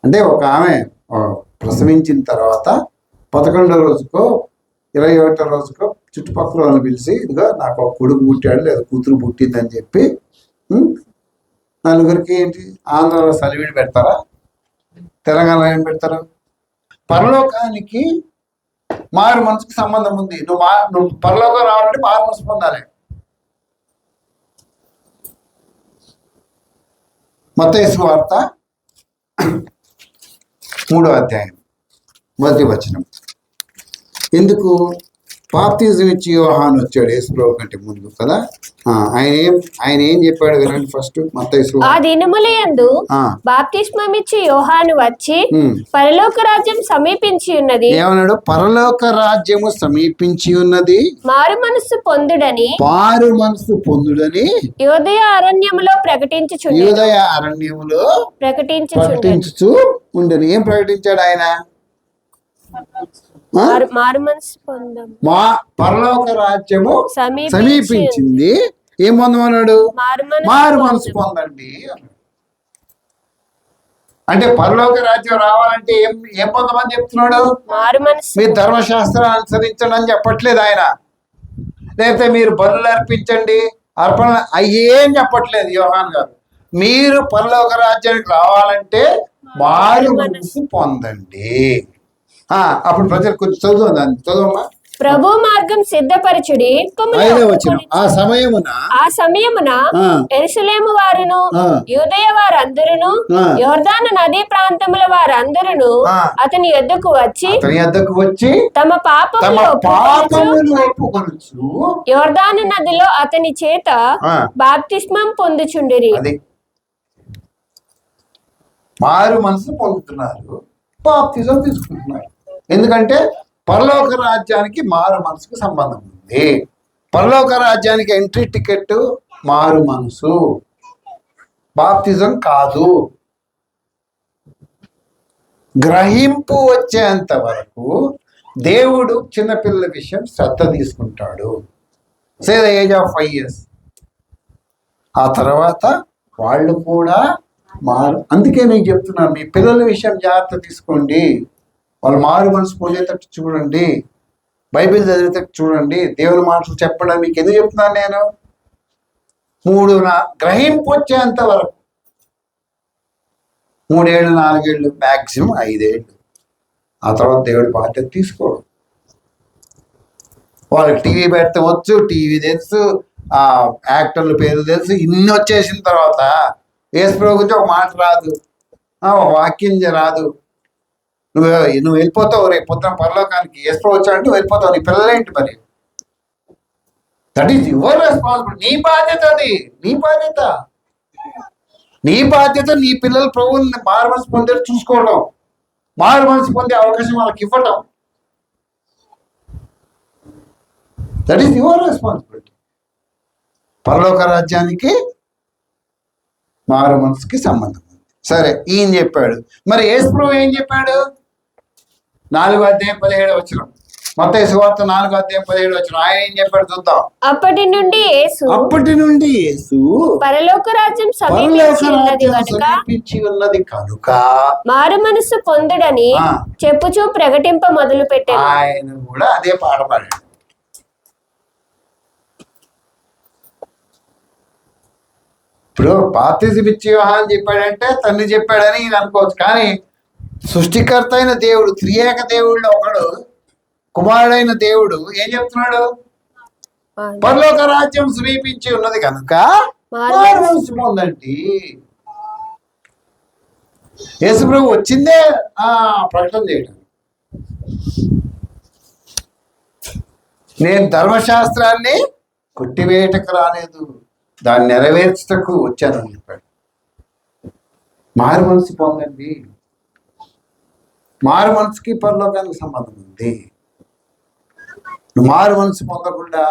అంటే ఒక ఆమె ప్రసవించిన తర్వాత 11వ రోజుకో 21వ రోజుకో చుట్టుపక్కల వాళ్ళని పిలిచి, ఇదిగో నాకు ఒక కొడుకు పుట్టాడు లేదా కూతురు పుట్టిందని చెప్పి నలుగురికి ఏంటి ఆంధ్రాలో సలివిడి పెడతారా, తెలంగాణలో ఏం పెడతారు? పరలోకానికి మారు మనసుకి సంబంధం ఉంది. నువ్వు పరలోకం రావాలంటే మారు మనసు పొందాలి. మత్తయి సువార్త 3వ అధ్యాయం 1వ వచనం. ఎందుకు బాప్తిజం ఇచ్చి యోహాను వచ్చాడు యేసుప్రభు కంటే ముందు కదా? ఆయన ఏం చెప్పాడు వినండి. ఫస్ట్ మత్తయి సువార్త.
ఆ దినములయందు బాప్తిస్మమిచ్చి యోహాను వచ్చి పరలోక రాజ్యం సమీపించి ఉన్నది.
ఏమన్నాడు? పరలోక రాజ్యము సమీపించి ఉన్నది, మారు మనసు పొందుడని
యోదయ అరణ్యములో
ప్రకటించుచు ఉండని. ఏం ప్రకటించాడు ఆయన?
మారు మనసు పొందం.
పరలోక రాజ్యము సమీపించింది. ఏం పొందమన్నాడు? మారు మనసు పొందండి. అంటే పరలోక రాజ్యం రావాలంటే ఏం పొందమని చెప్తున్నాడు? మీ ధర్మశాస్త్రాన్ని అనుసరించండి అని చెప్పట్లేదు ఆయన. లేకపోతే మీరు బలులు అర్పించండి, అర్పణ అయ్యేం చెప్పట్లేదు యోహాన్ గారు. మీరు పరలోక రాజ్యానికి రావాలంటే మారు మనసు పొందండి. అప్పుడు ప్రజలు కొంచెం చదువమ్మా.
ప్రభు మార్గం సిద్ధపరచుడి.
ఆ సమయమున
యెరూషలేము వారును యూదయ వారందరూ యోర్దాను నదీ ప్రాంతముల వారందరూ అతని యొద్దకు వచ్చి తమ పాపములు ఒప్పుకొనుచు యోర్దాను నదిలో అతని చేత బాప్తిస్మం పొందుచుండిరి.
మారు మనసు పొందుతున్నారు, బాప్తిజం తీసుకుంటున్నారు. ఎందుకంటే పరలోక రాజ్యానికి మారు మనసుకు సంబంధం ఉంది. పరలోక రాజ్యానికి ఎంట్రీ టికెట్ మారు మనసు, బాప్తిజం కాదు. గ్రహింపు వచ్చేంత వరకు దేవుడు చిన్నపిల్లల విషయం శ్రద్ధ తీసుకుంటాడు. Say the age of 5 years. ఆ తర్వాత వాళ్ళు కూడా అందుకే నేను చెప్తున్నాను, మీ పిల్లల విషయం జాగ్రత్త తీసుకోండి. వాళ్ళు మారు మనసు పొందేటట్టు చూడండి, బైబిల్ చదివేటట్టు చూడండి, దేవుని మాటలు చెప్పడం మీకు ఎందుకు చెప్తున్నాను నేను? 3 గ్రహింపు వచ్చేంత వరకు 3 ఏళ్ళు 4 ఏళ్ళు మ్యాక్సిమం 5 ఏళ్ళు. ఆ తర్వాత దేవుడి బాధ్యత తీసుకోడు. వాళ్ళకి టీవీ పెడితే వచ్చు, టీవీ తెలుసు, యాక్టర్ల పేర్లు తెలుసు, ఇన్ని వచ్చేసిన తర్వాత యేసుప్రభు గురించి ఒక మాట రాదు, ఒక వాక్యం రాదు. నువ్వు వెళ్ళిపోతావు రేపు పొద్దున పరలోకానికి. యేసుప్రభు వచ్చాడంటే వెళ్ళిపోతావు. నీ పిల్లలేంటి మరి? That is your responsibility. నీ బాధ్యత అది, నీ బాధ్యత నీ పిల్లలు ప్రభువుని మారు మనసు పొందేది చూసుకోవడం, మారు మనసు పొందే అవకాశం వాళ్ళకి ఇవ్వటం. That is your responsibility. పరలోక రాజ్యానికి మారు మనసుకి సంబంధం ఉంది. సరే, ఈయన చెప్పాడు. మరి యేసుప్రభు ఏం చెప్పాడు? 4వ అధ్యాయం 17వ వచనం. మత్తయి సువార్త 4వ అధ్యాయం 17వ వచనం. ఆయన ఏం చెప్పాడు చూద్దాం.
అప్పటి నుండి యేసు పరలోక రాజ్యం సమీపించి ఉన్నది కనుక మారు మనసు పొందుడని చెప్పుచూ ప్రకటింప మొదలు పెట్టాడు.
ఆయన కూడా అదే పాట పాడాడు. ఇప్పుడు బాప్తిజం ఇచ్చి యోహాను చెప్పాడంటే తండ్రి చెప్పాడని ఈయన అనుకోవచ్చు. కానీ సృష్టికర్త అయిన దేవుడు, త్రియేక దేవుళ్ళు ఒకడు, కుమారుడైన దేవుడు ఏం చెప్తున్నాడు? పరలోక రాజ్యం సమీపించి ఉన్నది కనుక మారు మనసు పొందండి. యేసుప్రభు వచ్చిందే ప్రకటన చేయడం. నేను ధర్మశాస్త్రాన్ని కొట్టివేయటకు రాలేదు, దాన్ని నెరవేర్చటకు వచ్చానని చెప్పాడు. మారు మనసు పొందండి. మారు మనసుకి పరలోకానికి సంబంధం ఉంది. మారు మనసు పొందకుండా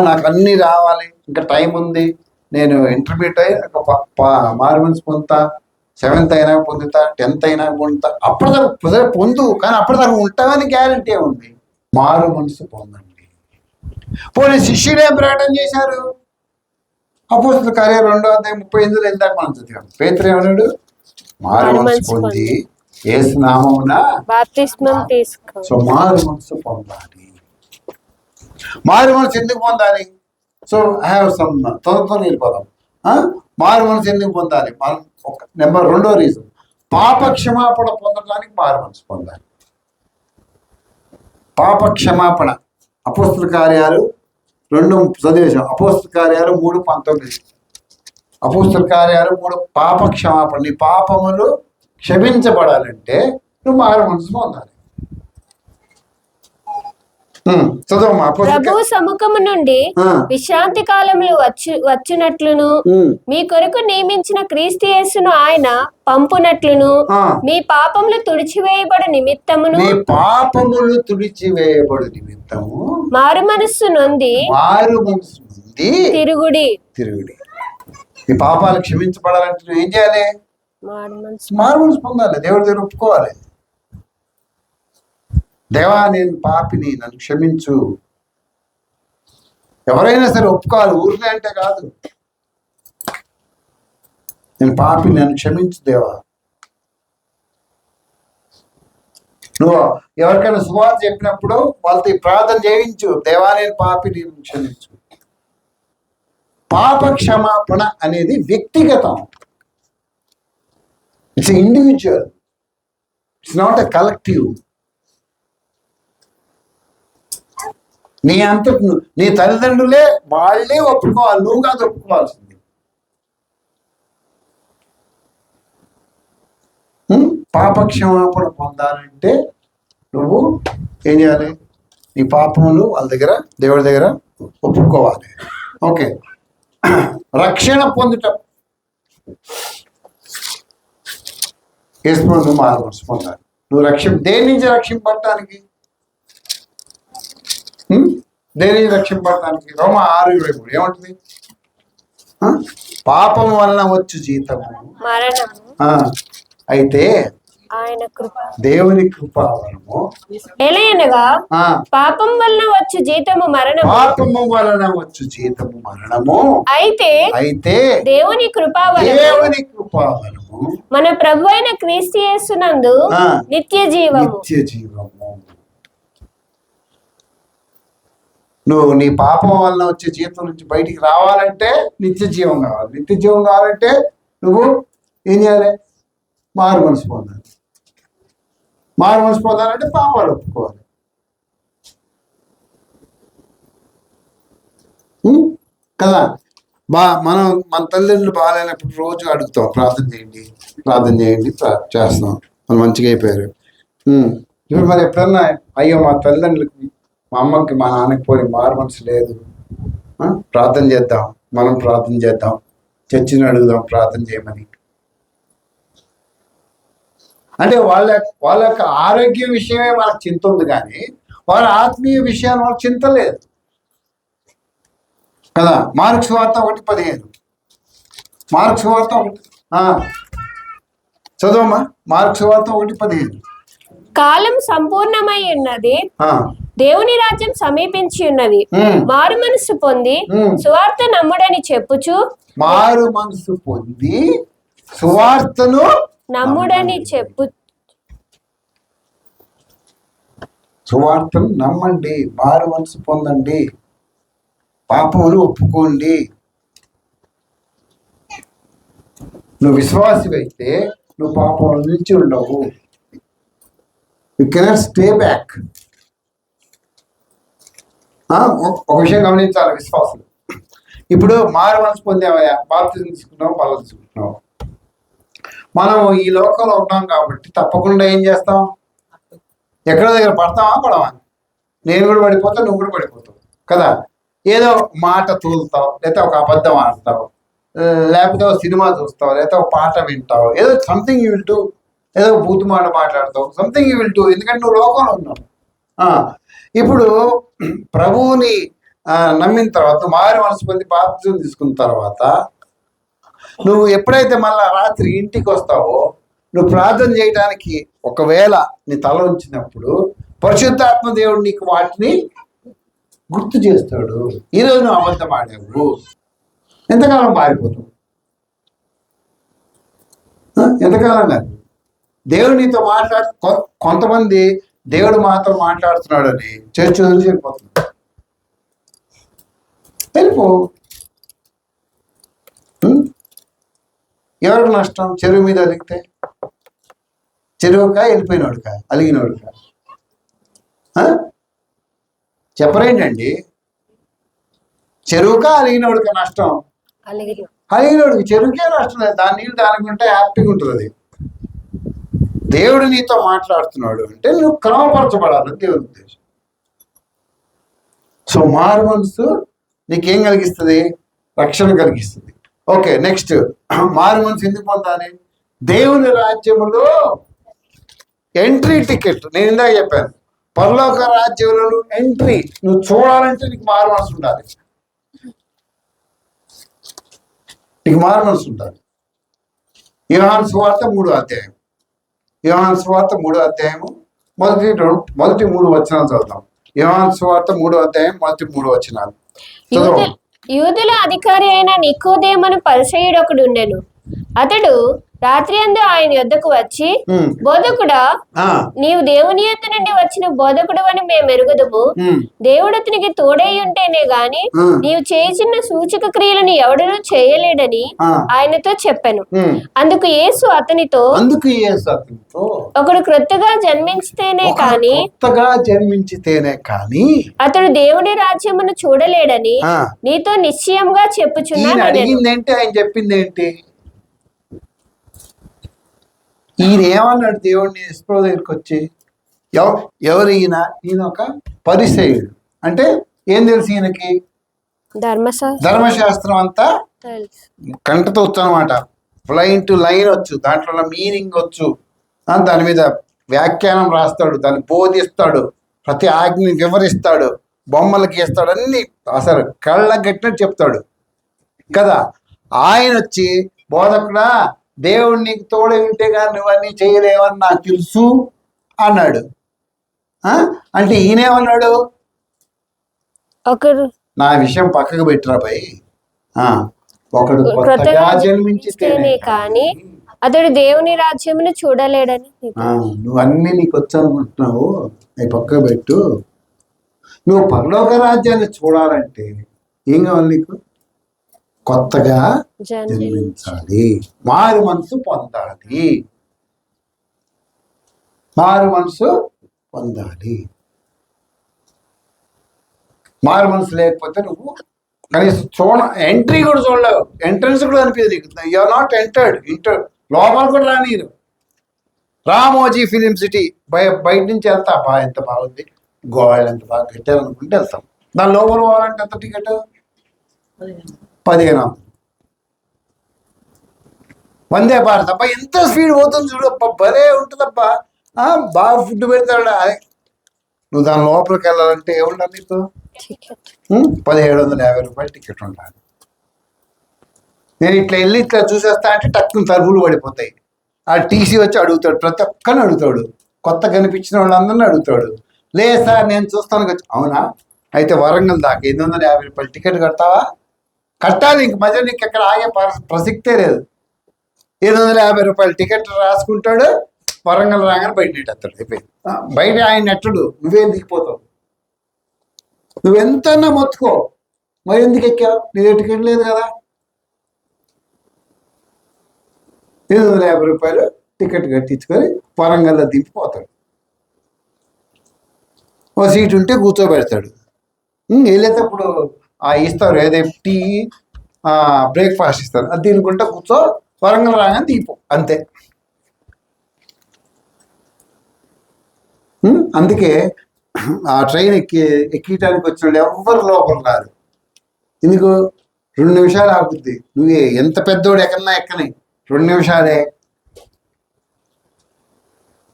నాకు అన్నీ రావాలి, ఇంకా టైం ఉంది, నేను ఇంటర్మీడియట్ అయ్యి మారు మనసు పొందుతా, 7th అయినా పొందుతా, 10th అయినా పొందుతా, అప్పటిదాకా పొందు, కానీ అప్పటిదాకా ఉంటామని గ్యారంటీ ఉంది. మారు మనసు పొందండి. పోనీ శిష్యుడు ఏం ప్రకటన చేశారు? అపోస్తలుల కార్యాలు 2:38 ఇందాక మనం చదివాం. పేతురు ఏమన్నాడు? మారు మనసు పొంది యేసు నామమున
బాప్తిస్మం తీసుకో.
సో మారు మనసు పొందాలి. మారు మనసు ఎందుకు పొందాలి? సో హ్యావ్ సమ్ త్వరతో వెళ్ళిపోదాం. మారు మనసు ఎందుకు పొందాలి? మనం ఒక నెంబర్ 2వ రీజన్, పాప క్షమాపణ పొందడానికి మారు మనసు పొందాలి. పాప క్షమాపణ అపోస్తలుల కార్యాలు 2 చదివేశాం. అపోస్తలుల కార్యాలు 3:19. అపోస్తలుల కార్యాలు 3 పాప క్షమాపణ. నీ పాపములు క్షమించబడాలంటే నువ్వు మారు మనసు పొందాలి. చదవమ్మా.
ప్రభు సముఖము నుండి విశ్రాంతి కాలములు వచ్చినట్లును మీ కొరకు నియమించిన క్రీస్తు యేసును ఆయన పంపునట్లును మీ పాపములు తుడిచివేయబడు నిమిత్తమును మారు మనస్సు నొంది తిరుగుడి.
ఈ పాపాలు క్షమించబడాలంటే నువ్వు ఏం చేయాలి? మారు మనసు పొందాలి. దేవుడి దగ్గర ఒప్పుకోవాలి. దేవా, నేను పాపిని, నన్ను క్షమించు. ఎవరైనా సరే ఒప్పుకోవాలి, ఊరినే అంటే కాదు. నేను పాపిని, నన్ను క్షమించు దేవా. నువ్వు ఎవరికైనా సువార్త చెప్పినప్పుడు వాళ్ళతో ఈ ప్రార్థన చేయించు. దేవా, నేను పాపిని, నన్ను క్షమించు. పాప క్షమాపణ అనేది వ్యక్తిగతం. It's individual, it's not a collective. నీ నీ తల్లిదండ్రులే వాళ్ళే ఒప్పుకోవాలి, నువ్వు కాదు ఒప్పుకోవాల్సింది. పాప క్షమాపణ పొందాలంటే నువ్వు ఏం చేయాలి? నీ పాపములు వాళ్ళ దగ్గర, దేవుడి దగ్గర ఒప్పుకోవాలి. ఓకే. రక్షణ పొందటం, నువ్వు మారు మనసు పొందాలి. నువ్వు దేని నుంచి రక్షింపడటానికి? దేని రక్షింపడటానికి? రోమా 6:23 ఏమంటుంది? పాపం వలన వచ్చు జీతము అయితే దేవుని కృపావరము
ఎలయనగా పాపం వలన వచ్చు జీతము మరణము.
పాపము వలన వచ్చు జీతము మరణము. అయితే
దేవుని
కృపావరము
మన ప్రభువైన క్రీస్తు యేసునందు నిత్య జీవము.
నువ్వు నీ పాపం వలన వచ్చే జీవితం నుంచి బయటికి రావాలంటే నిత్య జీవం కావాలి. నిత్య జీవం కావాలంటే నువ్వు ఏం చేయాలి? మారు మనసు పొందాలి. మారు మనసు పొందాలంటే పాపాలు ఒప్పుకోవాలి. కదా. మనం మన తల్లిదండ్రులు బాగాలేనప్పుడు రోజు అడుగుతాం, ప్రార్థన చేయండి, ప్రార్థన చేయండి, చేస్తున్నాం. వాళ్ళు మంచిగా అయిపోయారు. ఇప్పుడు మరి ఎప్పుడన్నా అయ్యో మా తల్లిదండ్రులకి, మా అమ్మకి, మా నాన్నకి పోయి మారు మనసు లేదు, ప్రార్థన చేద్దాం, మనం ప్రార్థన చేద్దాం, చర్చిని అడుగుదాం ప్రార్థన చేయమని. అంటే వాళ్ళ యొక్క ఆరోగ్య విషయమే వాళ్ళకి చింత ఉంది, కానీ వాళ్ళ ఆత్మీయ విషయాలు వాళ్ళకి చింత లేదు కదా. మార్కు సువార్త 1:15. మార్కు సువార్త 1 చదవమ్మా. మార్కు సువార్త 1:15.
కాలం సంపూర్ణమై ఉన్నది, దేవుని రాజ్యం సమీపించి ఉన్నది, మారు మనసు పొంది సువార్త నమ్ముడని చెప్పుచు.
మారు మనసు పొంది సువార్తను
నమ్ముడని చెప్పు.
సువార్తను నమ్మండి, మారు మనసు పొందండి, పాపములు ఒప్పుకోండి. నువ్వు విశ్వాసివైతే నువ్వు పాపముల నుంచి ఉండవు. You cannot stay back. ఒక విషయం గమనించాలి విశ్వాసులు. ఇప్పుడు మారు మనసు పొందావయ్యా, బాప్తిజం తీసుకున్నావు, బలం తీసుకుంటున్నావు. మనం ఈ లోకంలో ఉన్నాం కాబట్టి తప్పకుండా ఏం చేస్తాం? ఎక్కడో దగ్గర పడతావా పడవా? నేను కూడా పడిపోతా, నువ్వు కూడా పడిపోతావు కదా. ఏదో మాట తూలుతావు, లేకపోతే ఒక అబద్ధం ఆడతావు, లేకపోతే ఒక సినిమా చూస్తావు, లేకపోతే ఒక పాట వింటావు, ఏదో సంథింగ్ యూ విల్ డూ, ఏదో బూతు మాట మాట్లాడతావు, సంథింగ్ యూ విల్ డూ, ఎందుకంటే నువ్వు లోకంలో ఉన్నావు. ఇప్పుడు ప్రభువుని నమ్మిన తర్వాత నువ్వు మారు మనసు పొంది బాప్తిజం తీసుకున్న తర్వాత నువ్వు ఎప్పుడైతే మళ్ళా రాత్రి ఇంటికి వస్తావో నువ్వు ప్రార్థన చేయడానికి ఒకవేళ నీ తల ఉంచినప్పుడు పరిశుద్ధాత్మ దేవుడు నీకు వాటిని గుర్తు చేస్తాడు. ఈరోజు నువ్వు అబద్ధం ఆడావు, ఎంతకాలం మారిపోతావు? ఎంతకాలం కాదు. దేవుడు నీతో కొంతమంది దేవుడు మాతో మాట్లాడుతున్నాడని చర్చ వదిలి వెళ్ళిపోతున్నాడు. వెళ్ళిపో. ఎవరికి నష్టం? చెరువు మీద అలిగితే చెరువుకా వెళ్ళిపోయినోడుకా అలిగినోడుకా? చెప్పరేంటండి? చెరువుకా అలిగినోడుకా నష్టం? అలిగినోడికి చెరువుకే నష్టం లేదు. దాని నీళ్ళు దానికి ఉంటే హ్యాపీగా ఉంటుంది. అది దేవుడు నీతో మాట్లాడుతున్నాడు అంటే నువ్వు క్రమపరచబడాలని దేవుని ఉద్దేశం. సో మారు మనసు నీకేం కలిగిస్తుంది? రక్షణ కలిగిస్తుంది. ఓకే, నెక్స్ట్ మారు మనసు ఎందుకు పొందాలి? దేవుని రాజ్యములో ఎంట్రీ టికెట్. నేను ఇందాక చెప్పాను, పరలోక రాజ్యంలో ఎంట్రీ నువ్వు చూడాలంటే నీకు మారు మనసు ఉండాలి. నీకు మారు మనసు ఉండాలి. యోహాను సువార్త 3వ అధ్యాయం. యోహాను సువార్త 3వ అధ్యాయము మొదటి 3 వచనాలు చదువుతాం. యోహాను సువార్త 3వ అధ్యాయం మొదటి 3 వచనాలు చదువు.
యూదుల అధికారి అయిన నికోదేమును పరిసయ్యుడు ఒకడు ఉండెను. అతడు రాత్రి అందు ఆయన యొద్దకు వచ్చి, బోధకుడా, నీవు దేవుని యొద్ద నుండి వచ్చిన బోధకుడు అని మేము ఎరుగుదుము. దేవుడు అతనికి తోడై ఉంటేనే గాని నీవు చేసిన సూచక క్రియలను ఎవడనూ చేయలేడని ఆయనతో చెప్పాను. అందుకు యేసు అతనితో, ఒకడు క్రొత్తగా జన్మించితేనే కాని అతడు దేవుని రాజ్యమును చూడలేడని నీతో నిశ్చయంగా చెప్పుచున్నాను.
ఆయన చెప్పింది ఏంటి? ఈయన ఏమన్నాడు? దేవుడిని ఎస్ప్రో దగ్గరికి వచ్చి, ఎవరు ఈయన? ఈయన ఒక పరిసయ్యుడు. అంటే ఏం తెలుసు ఈయనకి? ధర్మశాస్త్రం అంతా కంటతో వచ్చు అనమాట. లైన్ టు లైన్ వచ్చు, దాంట్లో మీనింగ్ వచ్చు, దాని మీద వ్యాఖ్యానం రాస్తాడు, దాన్ని బోధిస్తాడు, ప్రతి ఆజ్ఞని వివరిస్తాడు, బొమ్మలకి వేస్తాడు, అన్ని అసలు కళ్ళకి కట్టినట్టు చెప్తాడు కదా. ఆయన వచ్చి, బోధకుడా, దేవుడు నీకు తోడే ఉంటే కానీ నువ్వన్నీ చేయలేవని నాకు తెలుసు అన్నాడు. అంటే ఈయనేమన్నాడు? నా విషయం పక్కకు పెట్టరా భయ్, ఒకడు కొత్తగా జన్మించితేనే కానీ
అతడు దేవుని రాజ్యమును చూడలేడని.
నువ్వన్నీ నీకు వచ్చనుకుంటున్నావు, అవి పక్కకు పెట్టు. నువ్వు పరలోక రాజ్యాన్ని చూడాలంటే ఏం కావాలి? నీకు కొత్తగా జన్మించాలి, మారు మనసు పొందాలి. మారు మనసు పొందాలి. మారు మనసు లేకపోతే నువ్వు కనీసం ఎంట్రీ కూడా చూడలేవు, ఎంట్రన్స్ కూడా అనిపించదు నీకు. You are not entered. లోపల కూడా రానీరు. రామోజీ ఫిలిం సిటీ బయట నుంచి వెళ్తా, ఎంత బాగుంది, గోడలు ఎంత బాగా కట్టారనుకుంటే వెళ్తాం. దాని లోపల పోవాలంటే ఎంత టికెట్? 15. వందే భారత్ అబ్బా, ఎంత స్పీడ్ పోతుంది చూడు, భలే ఉంటుందబ్బా, బాగా ఫుడ్ పెడతాడు. నువ్వు దాని లోపలికి వెళ్ళాలంటే ఏముండాలి నీకు? 1750 రూపాయలు టికెట్ ఉండాలి. నేను ఇట్లా వెళ్ళి ఇట్లా చూసేస్తా అంటే టక్కున తలుపులు పడిపోతాయి. ఆ టీసీ వచ్చి అడుగుతాడు, ప్రతి ఒక్కరిని అడుగుతాడు, కొత్త కనిపించిన వాళ్ళందరినీ అడుగుతాడు. లేదు సార్ నేను చూస్తాను. అవునా, అయితే వరంగల్ దాకా 850 రూపాయలు టికెట్ కడతావా? కట్టాలి. ఇంక మధ్య నీకు ఎక్కడ ఆగే ప్రసక్తే లేదు. 850 రూపాయలు టికెట్ రాసుకుంటాడు, వరంగల్ రాగానే బయట నెట్టేస్తాడు. అయిపోయింది. బయట ఆయన నెట్టడు, నువ్వేం దిగిపోతావు. నువ్వెంతన్నా మొత్తుకో, మరి ఎందుకు ఎక్కావు? నీదే టికెట్ లేదు కదా. 850 రూపాయలు టికెట్ కట్టించుకొని వరంగల్లో దింపిపోతాడు. ఓ సీట్ ఉంటే కూర్చోబెడతాడు. వెళ్ళేటప్పుడు ఇస్తారు, ఏదైతే టీ బ్రేక్ఫాస్ట్ ఇస్తారు, అది తినుకుంటే కూర్చో, వరంగల్ రాగానే దిగిపో, అంతే. అందుకే ఆ ట్రైన్ ఎక్కడానికి వచ్చిన వాళ్ళు ఎవ్వరు లోపల రారు. ఎందుకు? 2 నిమిషాలు ఆగుద్ది. నువ్వే ఎంత పెద్దోడు ఎక్కడన్నా ఎక్కని 2 నిమిషాలే.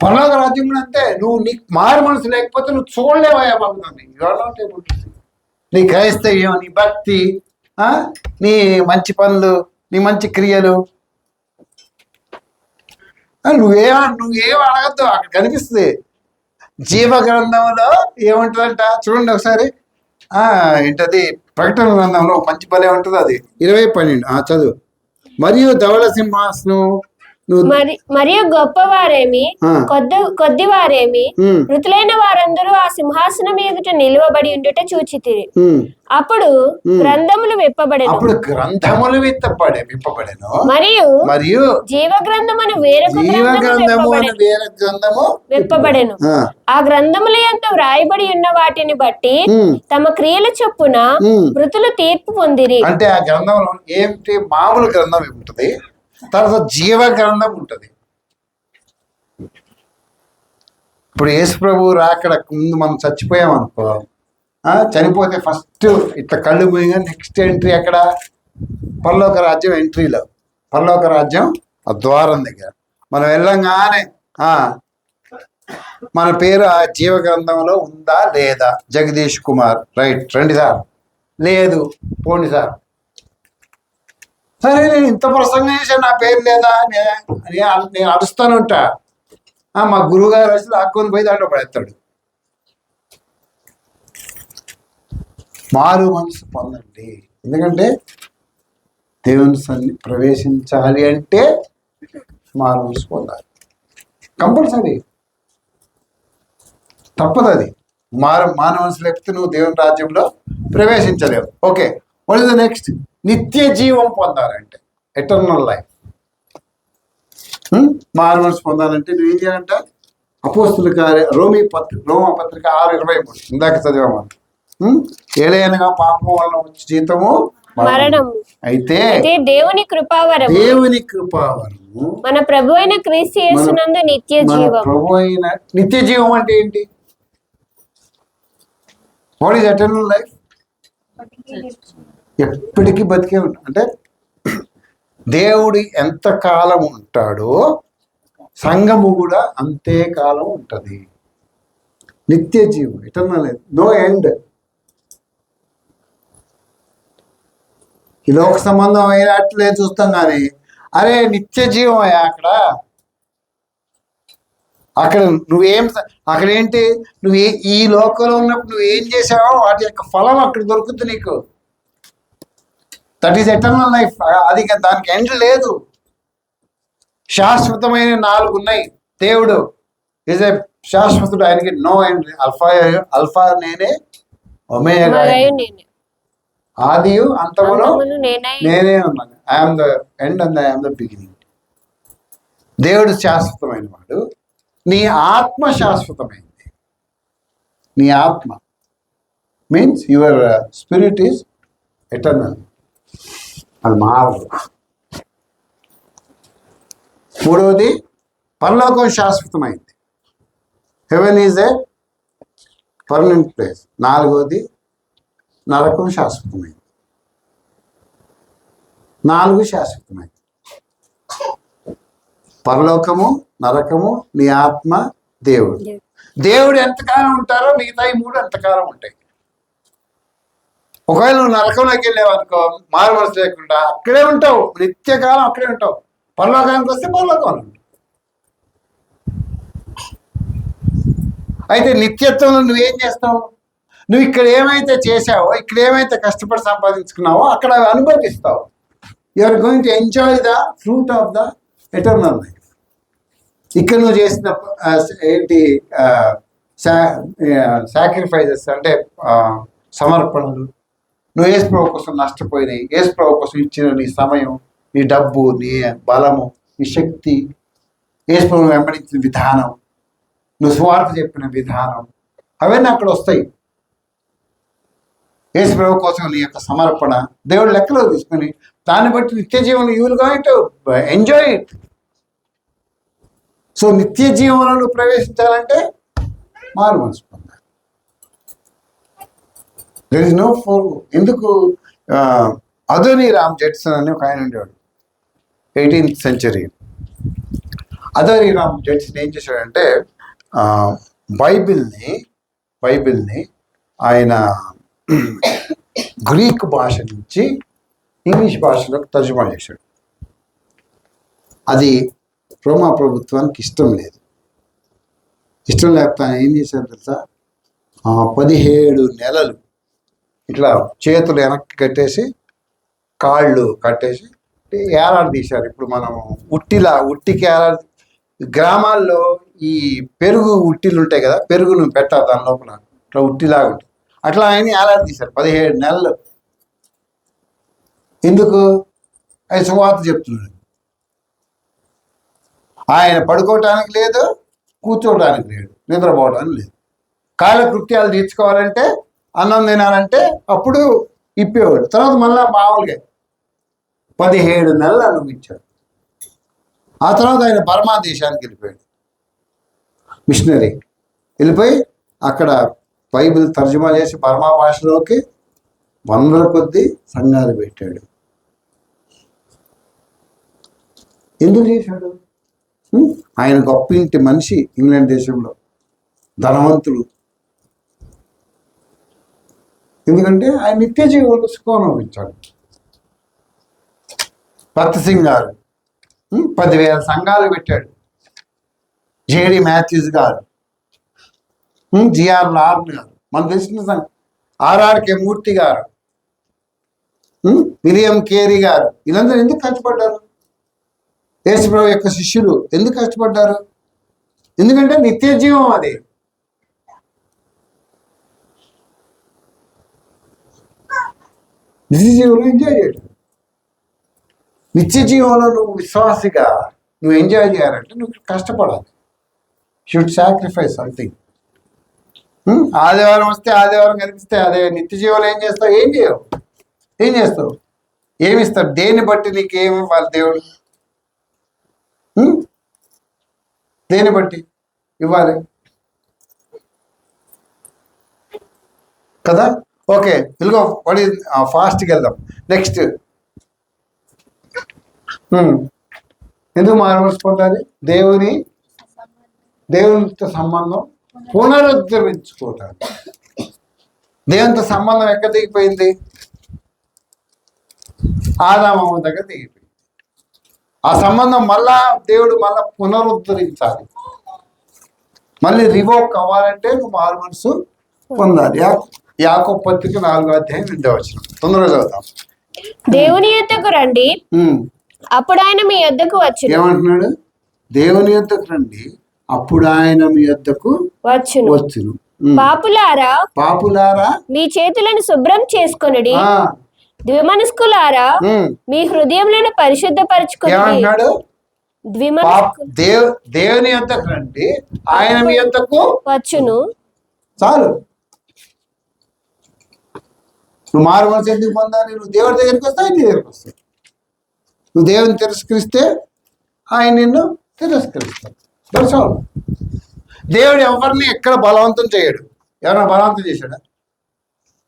పరలోక రాజ్యం అంతే. నీకు మారు మనసు లేకపోతే నువ్వు చూడలేవా బాగుందని. నీ క్రైస్తవ్యం, నీ భక్తి, నీ మంచి పనులు, నీ మంచి క్రియలు, నువ్వేం అడగద్దు. అక్కడ కనిపిస్తుంది జీవ గ్రంథంలో ఏముంటుందంట చూడండి ఒకసారి. ఏంటది ప్రకటన గ్రంథంలో మంచి భలే ఉంటుంది, అది 20:12 చదువు. మరియు ధవళ సింహాసనం
మరియు గొప్పవారేమి కొద్దివారేమి మృతులైన వారందరూ ఆ సింహాసనం ఎదుట నిలువబడి ఉండుట చూచితిరి. అప్పుడు గ్రంథములు విప్పబడెను. మరియు జీవ గ్రంథమును వేరొక గ్రంథము విప్పబడెను. ఆ గ్రంథముల యందు వ్రాయబడి ఉన్న వాటిని బట్టి తమ క్రియల చొప్పున మృతులు తీర్పు పొందిరి.
అంటే ఆ గ్రంథంలో ఏంటి? మామూలు గ్రంథం ఉంటుంది, తర్వాత జీవ గ్రంథం ఉంటుంది. ఇప్పుడు యేసు ప్రభు రాకడ ముందు మనం చచ్చిపోయామనుకో, చనిపోతే ఫస్ట్ ఇట్లా కళ్ళు మూయగా నెక్స్ట్ ఎంట్రీ ఎక్కడ? పరలోక రాజ్యం ఎంట్రీలో. పరలోక రాజ్యం ఆ ద్వారం దగ్గర మనం వెళ్ళంగానే మన పేరు ఆ జీవ గ్రంథంలో ఉందా లేదా? జగదీష్ కుమార్, రైట్, రండి సార్. లేదు, పోండి సార్. సరే, నేను ఇంత ప్రసంగం చేశాను, నా పేరు లేదా? నేను అరుస్తాను ఉంటా. మా గురువు గారు వచ్చి లాక్కొని పోయి దాంట్లో పడేస్తాడు. మారు మనసు పొందండి. ఎందుకంటే దేవుని సన్ని ప్రవేశించాలి అంటే మారు మనసు పొందాలి, కంపల్సరీ, తప్పదు అది. మారు మనసు లేకపోతే నువ్వు దేవుని రాజ్యంలో ప్రవేశించలేవు. Okay, what is the next? నిత్య జీవం పొందాలంటే, ఎటర్నల్ లైఫ్. మారు మనసు పొందాలంటే నువ్వు ఏం చేయాలంట? అపోస్తుల కార్య రోమా పత్రిక 6:23 ఇందాక చదివామని. ఏలైనగా పాపం వల్ల వచ్చే జీతము
మరణము,
అయితే
దేవుని కృపావరము మన ప్రభు అయిన క్రీస్తు యేసునందు నిత్య జీవం.
ప్రభు అయిన నిత్య జీవం అంటే ఏంటి? What is eternal life? ఎప్పటికీ బతికే ఉంటా. అంటే దేవుడు ఎంత కాలం ఉంటాడో సంఘము కూడా అంతే కాలం ఉంటుంది. నిత్య జీవం, ఎటర్నల్ లైఫ్, నో ఎండ్. ఈ లోక సంబంధం అయినట్లే చూస్తాం కానీ అరే నిత్య జీవం అక్కడ నువ్వేం, అక్కడ ఏంటి? నువ్వు ఈ లోకంలో ఉన్నప్పుడు నువ్వేం చేసావో వాటి యొక్క ఫలం అక్కడ దొరుకుతుంది నీకు. That is eternal life. అది దానికి ఎండ్ లేదు. శాశ్వతమైన 4 ఉన్నాయి. దేవుడు ఈజ్ ఏ శాశ్వతుడు, ఆయనకి నో ఎండ్. అల్ఫా నేనే, ఒమేగా ఆదియు అంతమును నేనే ఉన్నాను. I'm the end and I'm the beginning. దేవుడు శాశ్వతమైన వాడు. నీ ఆత్మ శాశ్వతమైంది. నీ ఆత్మ means your spirit is eternal. అది మారదు. మూడవది పరలోకం శాశ్వతమైంది. Heaven is a permanent place. 4వది నరకం శాశ్వతమైంది. 4 శాశ్వతమైంది. పరలోకము, నరకము, నీ ఆత్మ, దేవుడు. దేవుడు ఎంతకాలం ఉంటారో మిగతా ఈ 3 ఎంతకాలం ఉంటాయి. ఒకవేళ నువ్వు నరకంలోకి వెళ్ళావు అనుకో, మారు మనసు లేకుండా అక్కడే ఉంటావు, నిత్యకాలం అక్కడే ఉంటావు. పరలోకానికి వస్తే పరలోకంలో ఉంటావు. అయితే నిత్యత్వంలో నువ్వేం చేస్తావు? నువ్వు ఇక్కడ ఏమైతే చేసావో, ఇక్కడ ఏమైతే కష్టపడి సంపాదించుకున్నావో అక్కడ అవి అనుభవిస్తావు. You are going to enjoy the fruit of the eternal life. ఇక్కడ నువ్వు చేసిన ఏంటి సాక్రిఫైజెస్ అంటే సమర్పణలు, నువ్వు యేసు ప్రభు కోసం నష్టపోయినాయి, యేసు ప్రభు కోసం ఇచ్చిన నీ సమయం, నీ డబ్బు, నీ బలము, నీ శక్తి, యేసు ప్రభు వెంబడించిన విధానం, నువ్వు స్వార్థ చెప్పిన విధానం, అవన్నీ అక్కడ వస్తాయి. యేసు ప్రభు కోసం నీ యొక్క సమర్పణ దేవుడు లెక్కలో తీసుకుని దాన్ని బట్టి నిత్య జీవనం you will going to enjoy it. So నిత్య జీవనంలో ప్రవేశించాలంటే మారు మనసు పొందాలి. There is no fear. ఎందుకు అదోనీరామ్ జడ్సన్ అని ఒక ఆయన ఉండేవాడు 18th century. అదోనీరామ్ జడ్సన్ ఏం చేశాడంటే బైబిల్ని ఆయన గ్రీక్ భాష నుంచి ఇంగ్లీష్ భాషలోకి తర్జుమా చేశాడు. అది రోమా ప్రభుత్వానికి ఇష్టం లేదు. ఇష్టం లేకపోతే ఆయన ఏం చేశారు తెలుసా, 17 నెలలు ఇట్లా చేతులు వెనక్కి కట్టేసి కాళ్ళు కట్టేసి ఏలాడదీశారు. ఇప్పుడు మనం ఉట్టికి ఏలాడి, గ్రామాల్లో ఈ పెరుగు ఉట్టిలు ఉంటాయి కదా, పెరుగును పెట్టాలి దాని లోపల, ఇట్లా ఉట్టిలాగా ఉంటుంది, అట్లా ఆయన ఏలాడదీశారు 17 నెలలు. ఎందుకు? ఆయన సువార్త చెప్తున్నాడు. ఆయన పడుకోవటానికి లేదు, కూర్చోవడానికి లేదు, నిద్రపోవడానికి లేదు. కాళ్ళ కృత్యాలు తీర్చుకోవాలంటే, అన్నం తినాలంటే అప్పుడు ఇప్పేవాడు. తర్వాత మళ్ళీ మామూలుగా 17 నెలలు అనుభవించాడు. ఆ తర్వాత ఆయన బర్మా దేశానికి వెళ్ళిపోయాడు, మిషనరీ వెళ్ళిపోయి అక్కడ బైబిల్ తర్జుమా చేసి బర్మా భాషలోకి 100ల కొద్దీ సంఘాలు పెట్టాడు. ఎందుకు చేశాడు? ఆయన గొప్ప ఇంటి మనిషి, ఇంగ్లాండ్ దేశంలో ధనవంతులు. ఎందుకంటే ఆయన నిత్య జీవులకు సుఖం అనుభవించాడు. భక్త్ సింగ్ గారు 10,000 సంఘాలు పెట్టాడు. జేడి మాథ్యూస్ గారు, జిఆర్ లార్న్ గారు, మన తెలిసిన సంఘం, ఆర్ఆర్కే మూర్తి గారు, విలియం కేరీ గారు, వీళ్ళందరూ ఎందుకు కష్టపడ్డారు? యేసుప్రభు యొక్క శిష్యులు ఎందుకు కష్టపడ్డారు? ఎందుకంటే నిత్య జీవం అది. నిత్య జీవంలో ఎంజాయ్ చేయడం. నిత్య జీవంలో నువ్వు విశ్వాసిగా నువ్వు ఎంజాయ్ చేయాలంటే నువ్వు కష్టపడాలి. Should sacrifice something. ఆదివారం వస్తే ఆదివారం కనిపిస్తే అదే నిత్య జీవంలో ఏం చేస్తావు? ఏం చేస్తావు? ఏమిస్తావు? దేన్ని బట్టి నీకేమి ఇవ్వాలి దేవుడు? దేన్ని బట్టి ఇవ్వాలి కదా? ఓకే, ఇదిగో వాడి ఫాస్ట్కి వెళ్దాం. నెక్స్ట్, ఎందుకు మారవలసి పొందాలి? దేవునితో సంబంధం పునరుద్ధరించుకోవటానికి. దేవునితో సంబంధం ఎక్కడ దిగిపోయింది? ఆదాము దగ్గర దిగిపోయింది. ఆ సంబంధం మళ్ళా దేవుడు మళ్ళా పునరుద్ధరించాలి. మళ్ళీ రివోక్ అవ్వాలంటే నువ్వు మారు మనసు పొందాలి. యాకోబు పత్రిక 4వ అధ్యాయం 2వ వచనం తొందరగా చదువుతాం.
దేవుని యొద్దకు రండి, అప్పుడు ఆయన మీ యొద్దకు వచ్చును.
ఏమంటున్నాడు? దేవుని యొద్దకు రండి, అప్పుడు ఆయన మీ యొద్దకు వచ్చును. పాపులారా
మీ చేతులను శుభ్రం చేసుకొనుడి, ద్విమనస్కులారా మీ హృదయములను పరిశుద్ధపరచుకోండి.
ఏమంటున్నాడు? దేవుని యొద్దకు రండి, ఆయన మీ యొద్దకు
వచ్చును.
చాలు. నువ్వు మారు మనసు ఎందుకు పొందాలి? నువ్వు దేవుడి దగ్గరికి వస్తే ఆయన దగ్గరికి వస్తావు. నువ్వు దేవుని తిరస్కరిస్తే ఆయన నిన్ను తిరస్కరిస్తాడు. దర్శనం. దేవుడు ఎవరిని ఎక్కడ బలవంతం చేయడు. ఎవరైనా బలవంతం చేశాడా?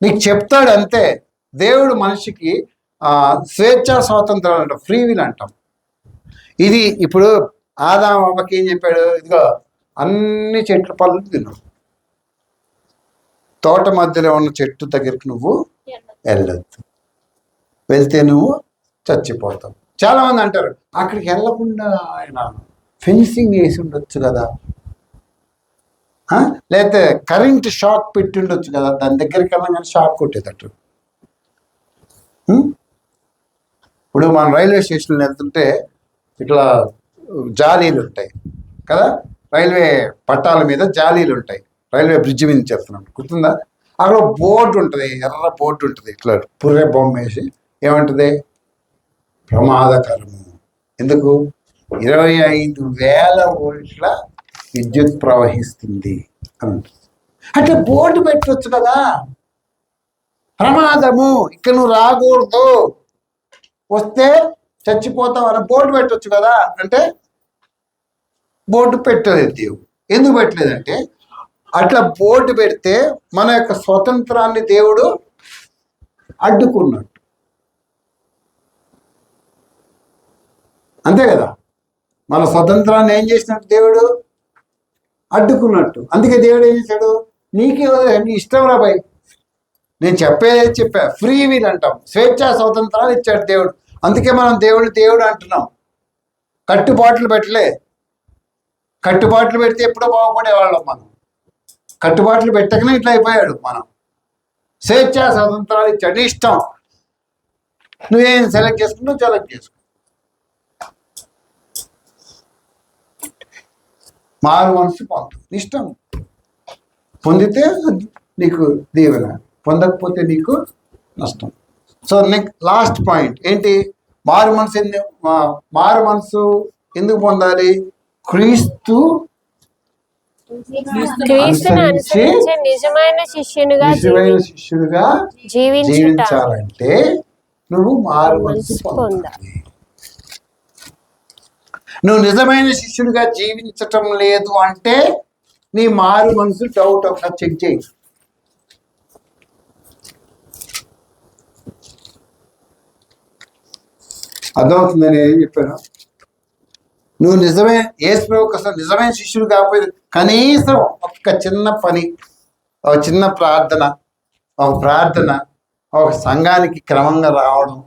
నీకు చెప్తాడు అంతే. దేవుడు మనిషికి స్వేచ్ఛా స్వాతంత్రాలు అంటాం, ఫ్రీ విల్ అంటాం. ఇది ఇప్పుడు ఆదాము అమ్మకి ఏం చెప్పాడు? ఇదిగో అన్ని చెట్ల పళ్ళు తిను, తోట మధ్యలో ఉన్న చెట్టు దగ్గరికి నువ్వు వెళ్ళొద్దు, వెళ్తే నువ్వు చచ్చిపోతావు. చాలా మంది అంటారు అక్కడికి వెళ్ళకుండా ఆయన ఫెన్సింగ్ వేసి ఉండొచ్చు కదా, లేకపోతే కరెంట్ షాక్ పెట్టి ఉండొచ్చు కదా, దాని దగ్గరికి వెళ్ళగానే షాక్ కొట్టేటట్టు. ఇప్పుడు మనం రైల్వే స్టేషన్లో వెళ్తుంటే ఇట్లా జాలీలు ఉంటాయి కదా, రైల్వే పట్టాల మీద జాలీలు ఉంటాయి. రైల్వే బ్రిడ్జ్ మీద చెప్తున్నాం, గుర్తుందా? అక్కడ బోర్డు ఉంటుంది, ఎర్ర బోర్డు ఉంటుంది, ఇట్లా పుర్రె బొమ్మ వేసి ఏమంటుంది? ప్రమాదకరము. ఎందుకు? 25,000 వోల్ట్ల విద్యుత్ ప్రవహిస్తుంది అంటుంది. అంటే బోర్డు పెట్టవచ్చు కదా, ప్రమాదము, ఇక్కడ నువ్వు రాకూడదు, వస్తే చచ్చిపోతావు అని బోర్డు పెట్టవచ్చు కదా. అంటే బోర్డు పెట్టలేదు దేవుడు. ఎందుకు పెట్టలేదంటే అట్లా బోర్డు పెడితే మన యొక్క స్వతంత్రాన్ని దేవుడు అడ్డుకున్నట్టు, అంతే కదా. మన స్వతంత్రాన్ని ఏం చేసినట్టు? దేవుడు అడ్డుకున్నట్టు. అందుకే దేవుడు ఏం చేశాడు? నీకే నీ ఇష్టం రా భయ్, నేను చెప్పేది చెప్పా, ఫ్రీ విల్ అంటాం, స్వేచ్ఛా స్వతంత్రాలు ఇచ్చాడు దేవుడు. అందుకే మనం దేవుడు అంటున్నాం. కట్టుబాట్లు పెట్టలే. కట్టుబాట్లు పెడితే ఎప్పుడో బాగుపడేవాళ్ళం మనం. కట్టుబాట్లు పెట్టకనే ఇట్లా అయిపోయాడు మనం. స్వేచ్ఛా స్వతంత్రాలు ఇచ్చాడు, ఇష్టం. నువ్వేం సెలెక్ట్ చేసుకుంటావు, సెలెక్ట్ చేసుకో. మారు మనసు పొందు, ఇష్టం. పొందితే నీకు దీవెన, పొందకపోతే నీకు నష్టం. సో లాస్ట్ పాయింట్ ఏంటి? మారు మనసు ఎందుకు పొందాలి? క్రీస్తుని అనుసరించి
నిజమైన శిష్యునిగా
జీవించాలంటే నువ్వు మారు మనసు పొందాలి. నువ్వు నిజమైన శిష్యుడిగా జీవించటం లేదు అంటే నీ మారు మనసు డౌట్ ఒకసారి చెక్ చేయి. అర్థమవుతుందని ఏం చెప్పాను? నువ్వు నిజమైన నిజమైన శిష్యుడు కాకపోతే కనీసం ఒక్క చిన్న పని, ఒక చిన్న ప్రార్థన, ఒక సంఘానికి క్రమంగా రావడం,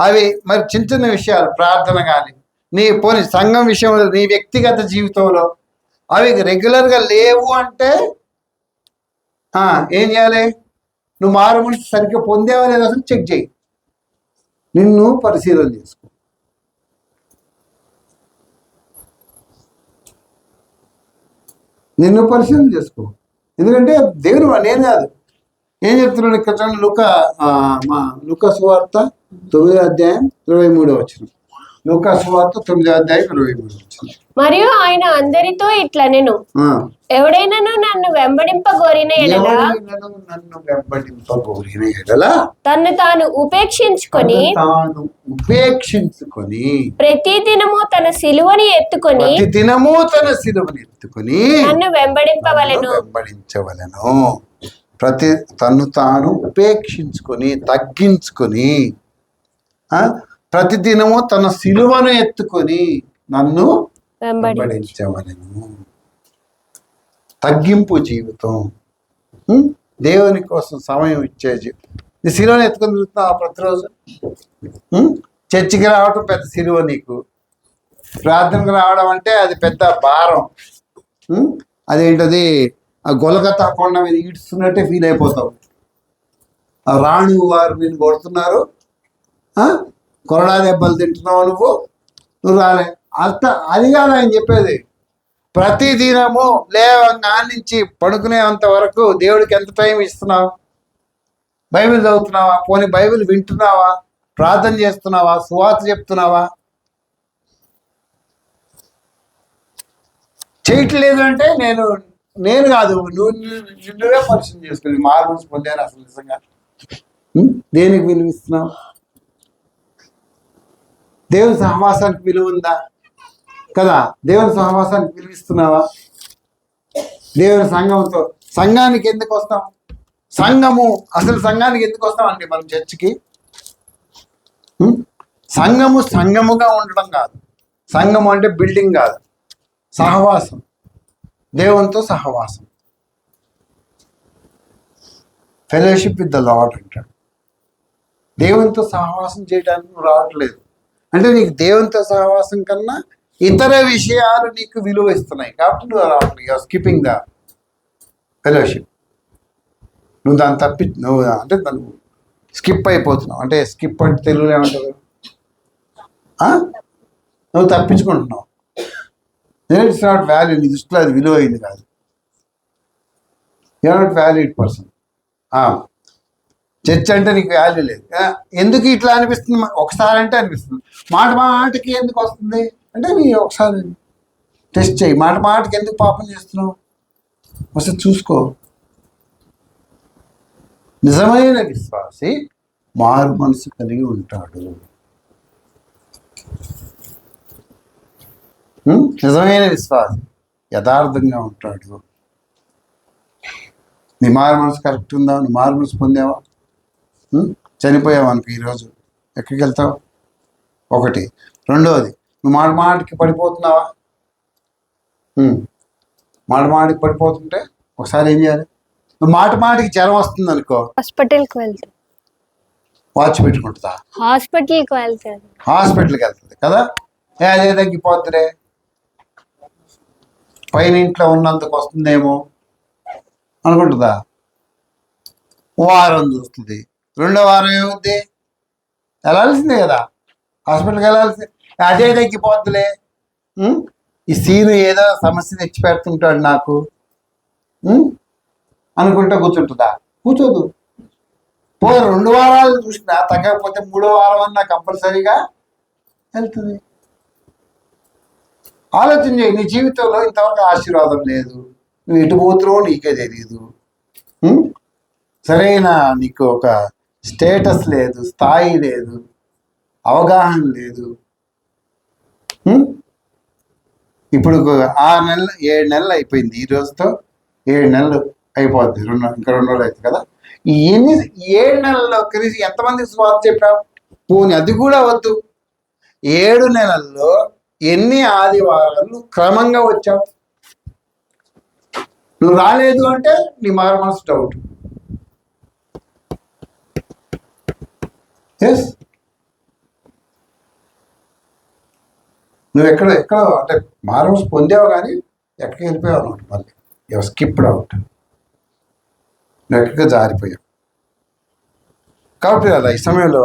అవి మరి చిన్న చిన్న విషయాలు, ప్రార్థన కానీ నీ సంఘం విషయంలో, నీ వ్యక్తిగత జీవితంలో అవి రెగ్యులర్గా లేవు అంటే ఏం చేయాలి? నువ్వు మారు మనసు సరిగ్గా పొందేవా లేదా అసలు చెక్ చేయి. నిన్ను పరిశీలన చేసుకో. ఎందుకంటే దేవుడు నేను కాదు. ఏం చెప్తున్నాను ఇక్కడ? లూకా సువార్త 9:23. లూకా సువార్త 9:23.
మరియు ఆయన అందరితో ఇట్లా నేను ఎవడైనా నన్ను వెంబడింపగోరిన ఎడల తన్ను తాను ఉపేక్షించుకొని ప్రతి దినము తన సిలువని ఎత్తుకొని నన్ను వెంబడించవలెను.
తను తాను ఉపేక్షించుకొని తగ్గించుకొని ప్రతిదినము తన సిలువను ఎత్తుకొని నన్ను వెంబడించవలెను. తగ్గింపు జీవితం, దేవుని కోసం సమయం ఇచ్చే జీవితం. నీ సిలువను ఎత్తుకొని తిరుగుతున్నావు ప్రతిరోజు. చర్చికి రావడం పెద్ద సిలువ నీకు. ప్రార్థనకు రావడం అంటే అది పెద్ద భారం. అదేంటది, ఆ గొలగతా కొండ మీద ఈడ్చుతున్నట్టే ఫీల్ అయిపోతావు. ఆ రాణి వారు నేను కొడుతున్నారు, కొరడా దెబ్బలు తింటున్నావు, నువ్వు రాలే. అది కాదు ఆయన చెప్పేది. ప్రతి దినము లేవంగా నుంచి పడుకునేంత వరకు దేవుడికి ఎంత టైం ఇస్తున్నావు? బైబిల్ చదువుతున్నావా? పోనీ బైబిల్ వింటున్నావా? ప్రార్థన చేస్తున్నావా? సువార్త చెప్తున్నావా? చేయట్లేదు అంటే నేను కాదు, నువ్వే పరిశీలన చేసుకుని మారు మనసు పొందాను అసలు నిజంగా దేనికి విలువిస్తున్నావు? దేవుని సహవాసానికి విలువ ఉందా కదా? దేవుని సహవాసానికి విలువిస్తున్నావా? దేవుని సంఘానికి ఎందుకు వస్తాం? సంఘానికి ఎందుకు వస్తాం అండి మనం చర్చికి? సంఘముగా ఉండడం కాదు. సంఘము అంటే బిల్డింగ్ కాదు, సహవాసం, దేవునితో సహవాసం. ఫెలోషిప్ విత్ ద లార్డ్ అంటాడు. దేవునితో సహవాసం చేయడానికి నువ్వు రావట్లేదు అంటే నీకు దేవునితో సహవాసం కన్నా ఇతర విషయాలు నీకు విలువ ఇస్తున్నాయి కాబట్టి నువ్వు రావట్లేదు. Skipping the fellowship. నువ్వు దాన్ని అంటే దాన్ని స్కిప్ అయిపోతున్నావు. అంటే స్కిప్ అంటే తెలుగులో ఏమంటారు? నువ్వు తప్పించుకుంటున్నావు. It's not value. నీ దృష్టిలో అది విలువ అయింది కాదు. You are not valued person. Church అంటే నీకు వాల్యూ లేదు. ఎందుకు ఇట్లా అనిపిస్తుంది? ఒకసారి అంటే అనిపిస్తుంది. మాటకి ఎందుకు వస్తుంది అంటే నీ ఒకసారి టెస్ట్ చేయి. మాటకి ఎందుకు పాపం చేస్తున్నావు ఒకసారి చూసుకో. నిజమైన విశ్వాసి మారు మనసు కలిగి ఉంటాడు. నిజమైన విశ్వాసి యథార్థంగా ఉంటాడు. నీ మారు మనసు కరెక్ట్ ఉందా? నీ మారు మనసు పొందావా? చనిపోయావు అనుకో, ఈరోజు ఎక్కడికి వెళ్తావు? ఒకటి. రెండవది, నువ్వు మాటికి పడిపోతున్నావా? మాటికి పడిపోతుంటే ఒకసారి ఏం చేయాలి? మాటికి జ్వరం వస్తుంది అనుకో,
హాస్పిటల్కి వెళ్తాను.
వాచ్ పెట్టుకుంటుందా?
హాస్పిటల్కి వెళ్తాను.
హాస్పిటల్కి వెళ్తుంది కదా, అదే తగ్గిపోతురే, పైన ఇంట్లో ఉన్నందుకు వస్తుందేమో అనుకుంటుందా? వారం చూస్తుంది, రెండో వారం ఏమవుద్ది, వెళ్ళాల్సిందే కదా, హాస్పిటల్కి వెళ్ళాల్సిందే, అదే తగ్గిపోద్దులే. ఈ సీను ఏదో సమస్య తెచ్చి పెడుతుంటాడు నాకు అనుకుంటా కూర్చుంటుందా? కూర్చోదు. 2 వారాలు చూసినా తగ్గకపోతే 3వ వారం అన్నా కంపల్సరీగా వెళ్తుంది. ఆలోచన చేయి, నీ జీవితంలో ఇంతవరకు ఆశీర్వాదం లేదు, నువ్వు ఎటు పోతున్నావో నీకే తెలియదు, సరైన నీకు ఒక స్టేటస్ లేదు, స్థాయి లేదు, అవగాహన లేదు. ఇప్పుడు 6 నెలలు 7 నెలలు అయిపోయింది, ఈ రోజుతో 7 నెలలు అయిపోద్ది, ఇంకా 2 రోజులు అవుతుంది కదా. ఈ 7 నెలల్లో కనీసం ఎంతమందికి స్వార్థ చెప్పావు? పోనీ అది కూడా వద్దు, 7 నెలల్లో ఎన్ని ఆదివారాలు క్రమంగా వచ్చావు? నువ్వు రాలేదు అంటే నీ మనసు డౌట్. ఎస్, నువ్వు ఎక్కడ అంటే మారవలసి పొందావు కానీ ఎక్కడికి వెళ్ళిపోయావు అనమాట. మళ్ళీ యువర్ స్కిప్డ్ అవుట్, నువ్వు ఎక్కడికి జారిపోయావు. కాబట్టి అలా ఈ సమయంలో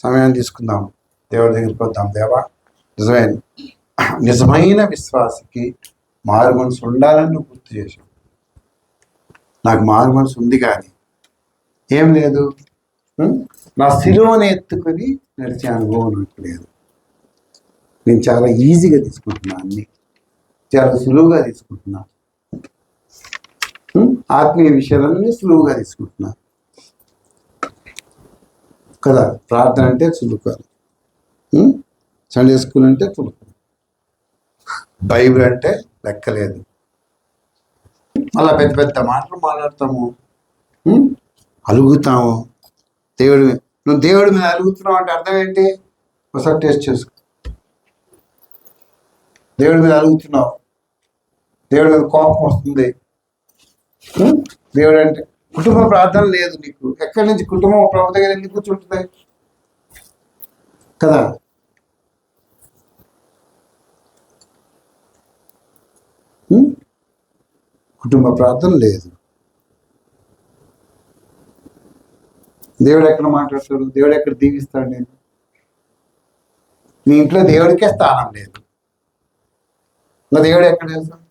సమయం తీసుకుందాం, దేవుడి దగ్గరికి వద్దాం. దేవా, నిజమైన విశ్వాసకి మారు మనసు ఉండాలని నువ్వు గుర్తు చేసావు. నాకు మారు మనసు ఉంది కానీ ఏం లేదు, నా శిలువను ఎత్తుకొని నడిచే అనుభవం నాకు లేదు. నేను చాలా ఈజీగా తీసుకుంటున్నా, అన్ని చాలా సులువుగా తీసుకుంటున్నా, ఆత్మీయ విషయాలన్నీ సులువుగా తీసుకుంటున్నా కదా. ప్రార్థన అంటే సులువు కాదు, సండే స్కూల్ అంటే సులువు, బైబిల్ అంటే లెక్కలేదు. అలా పెద్ద పెద్ద మాటలు మాట్లాడతాము, అలుగుతాము. నువ్వు దేవుడి మీద అలుగుతున్నావు అంటే అర్థం ఏంటి? ఒకసారి టెస్ట్ చేసుకో. దేవుడి మీద అలుగుతున్నావు, దేవుడి మీద కోపం వస్తుంది. దేవుడు అంటే కుటుంబ ప్రార్థన లేదు నీకు, ఎక్కడి నుంచి కుటుంబం ప్రభు దగ్గర ఎందుకు కూర్చుంటుంది కదా. కుటుంబ ప్రార్థన లేదు, దేవుడు ఎక్కడ మాట్లాడతాడు, దేవుడు ఎక్కడ దీవిస్తాడు? నేను నీ ఇంట్లో దేవుడికే స్థానం లేదు, నా దేవుడు ఎక్కడ చేస్తాడు?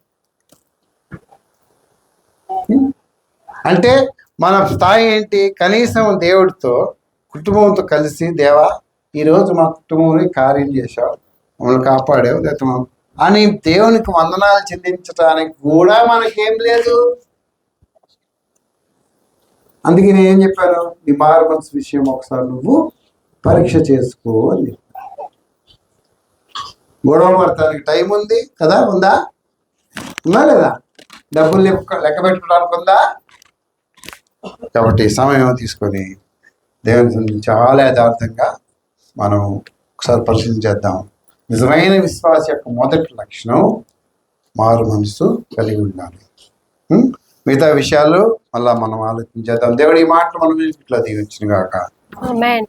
అంటే మన స్థాయి ఏంటి? కనీసం దేవుడితో కుటుంబంతో కలిసి, దేవా ఈరోజు మా కుటుంబంలో కార్యం చేశావు, మమ్మల్ని కాపాడావు లేదా అని దేవునికి వందనాలు చెల్లించడానికి కూడా మనకేం లేదు. అందుకే నేను ఏం చెప్పాను, నీ మారు మనసు విషయం ఒకసారి నువ్వు పరీక్ష చేసుకో అని చెప్పాను. గొడవ పడటానికి టైం ఉంది కదా, ఉందా లేదా? డబ్బులు లెక్క పెట్టుకోవడానికి ఉందా? కాబట్టి సమయం తీసుకొని దేవుని చాలా యథార్థంగా మనం ఒకసారి పరిశీలించేద్దాం. నిజమైన విశ్వాస యొక్క మొదటి లక్షణం మారు మనసు కలిగి ఉండాలి. మిగతా విషయాలు మళ్ళా మనం ఆలోచించేద్దాం. దేవుడు ఈ మాటలు మనం ఇట్లా దీవించిన గాక.
ఆమేన్.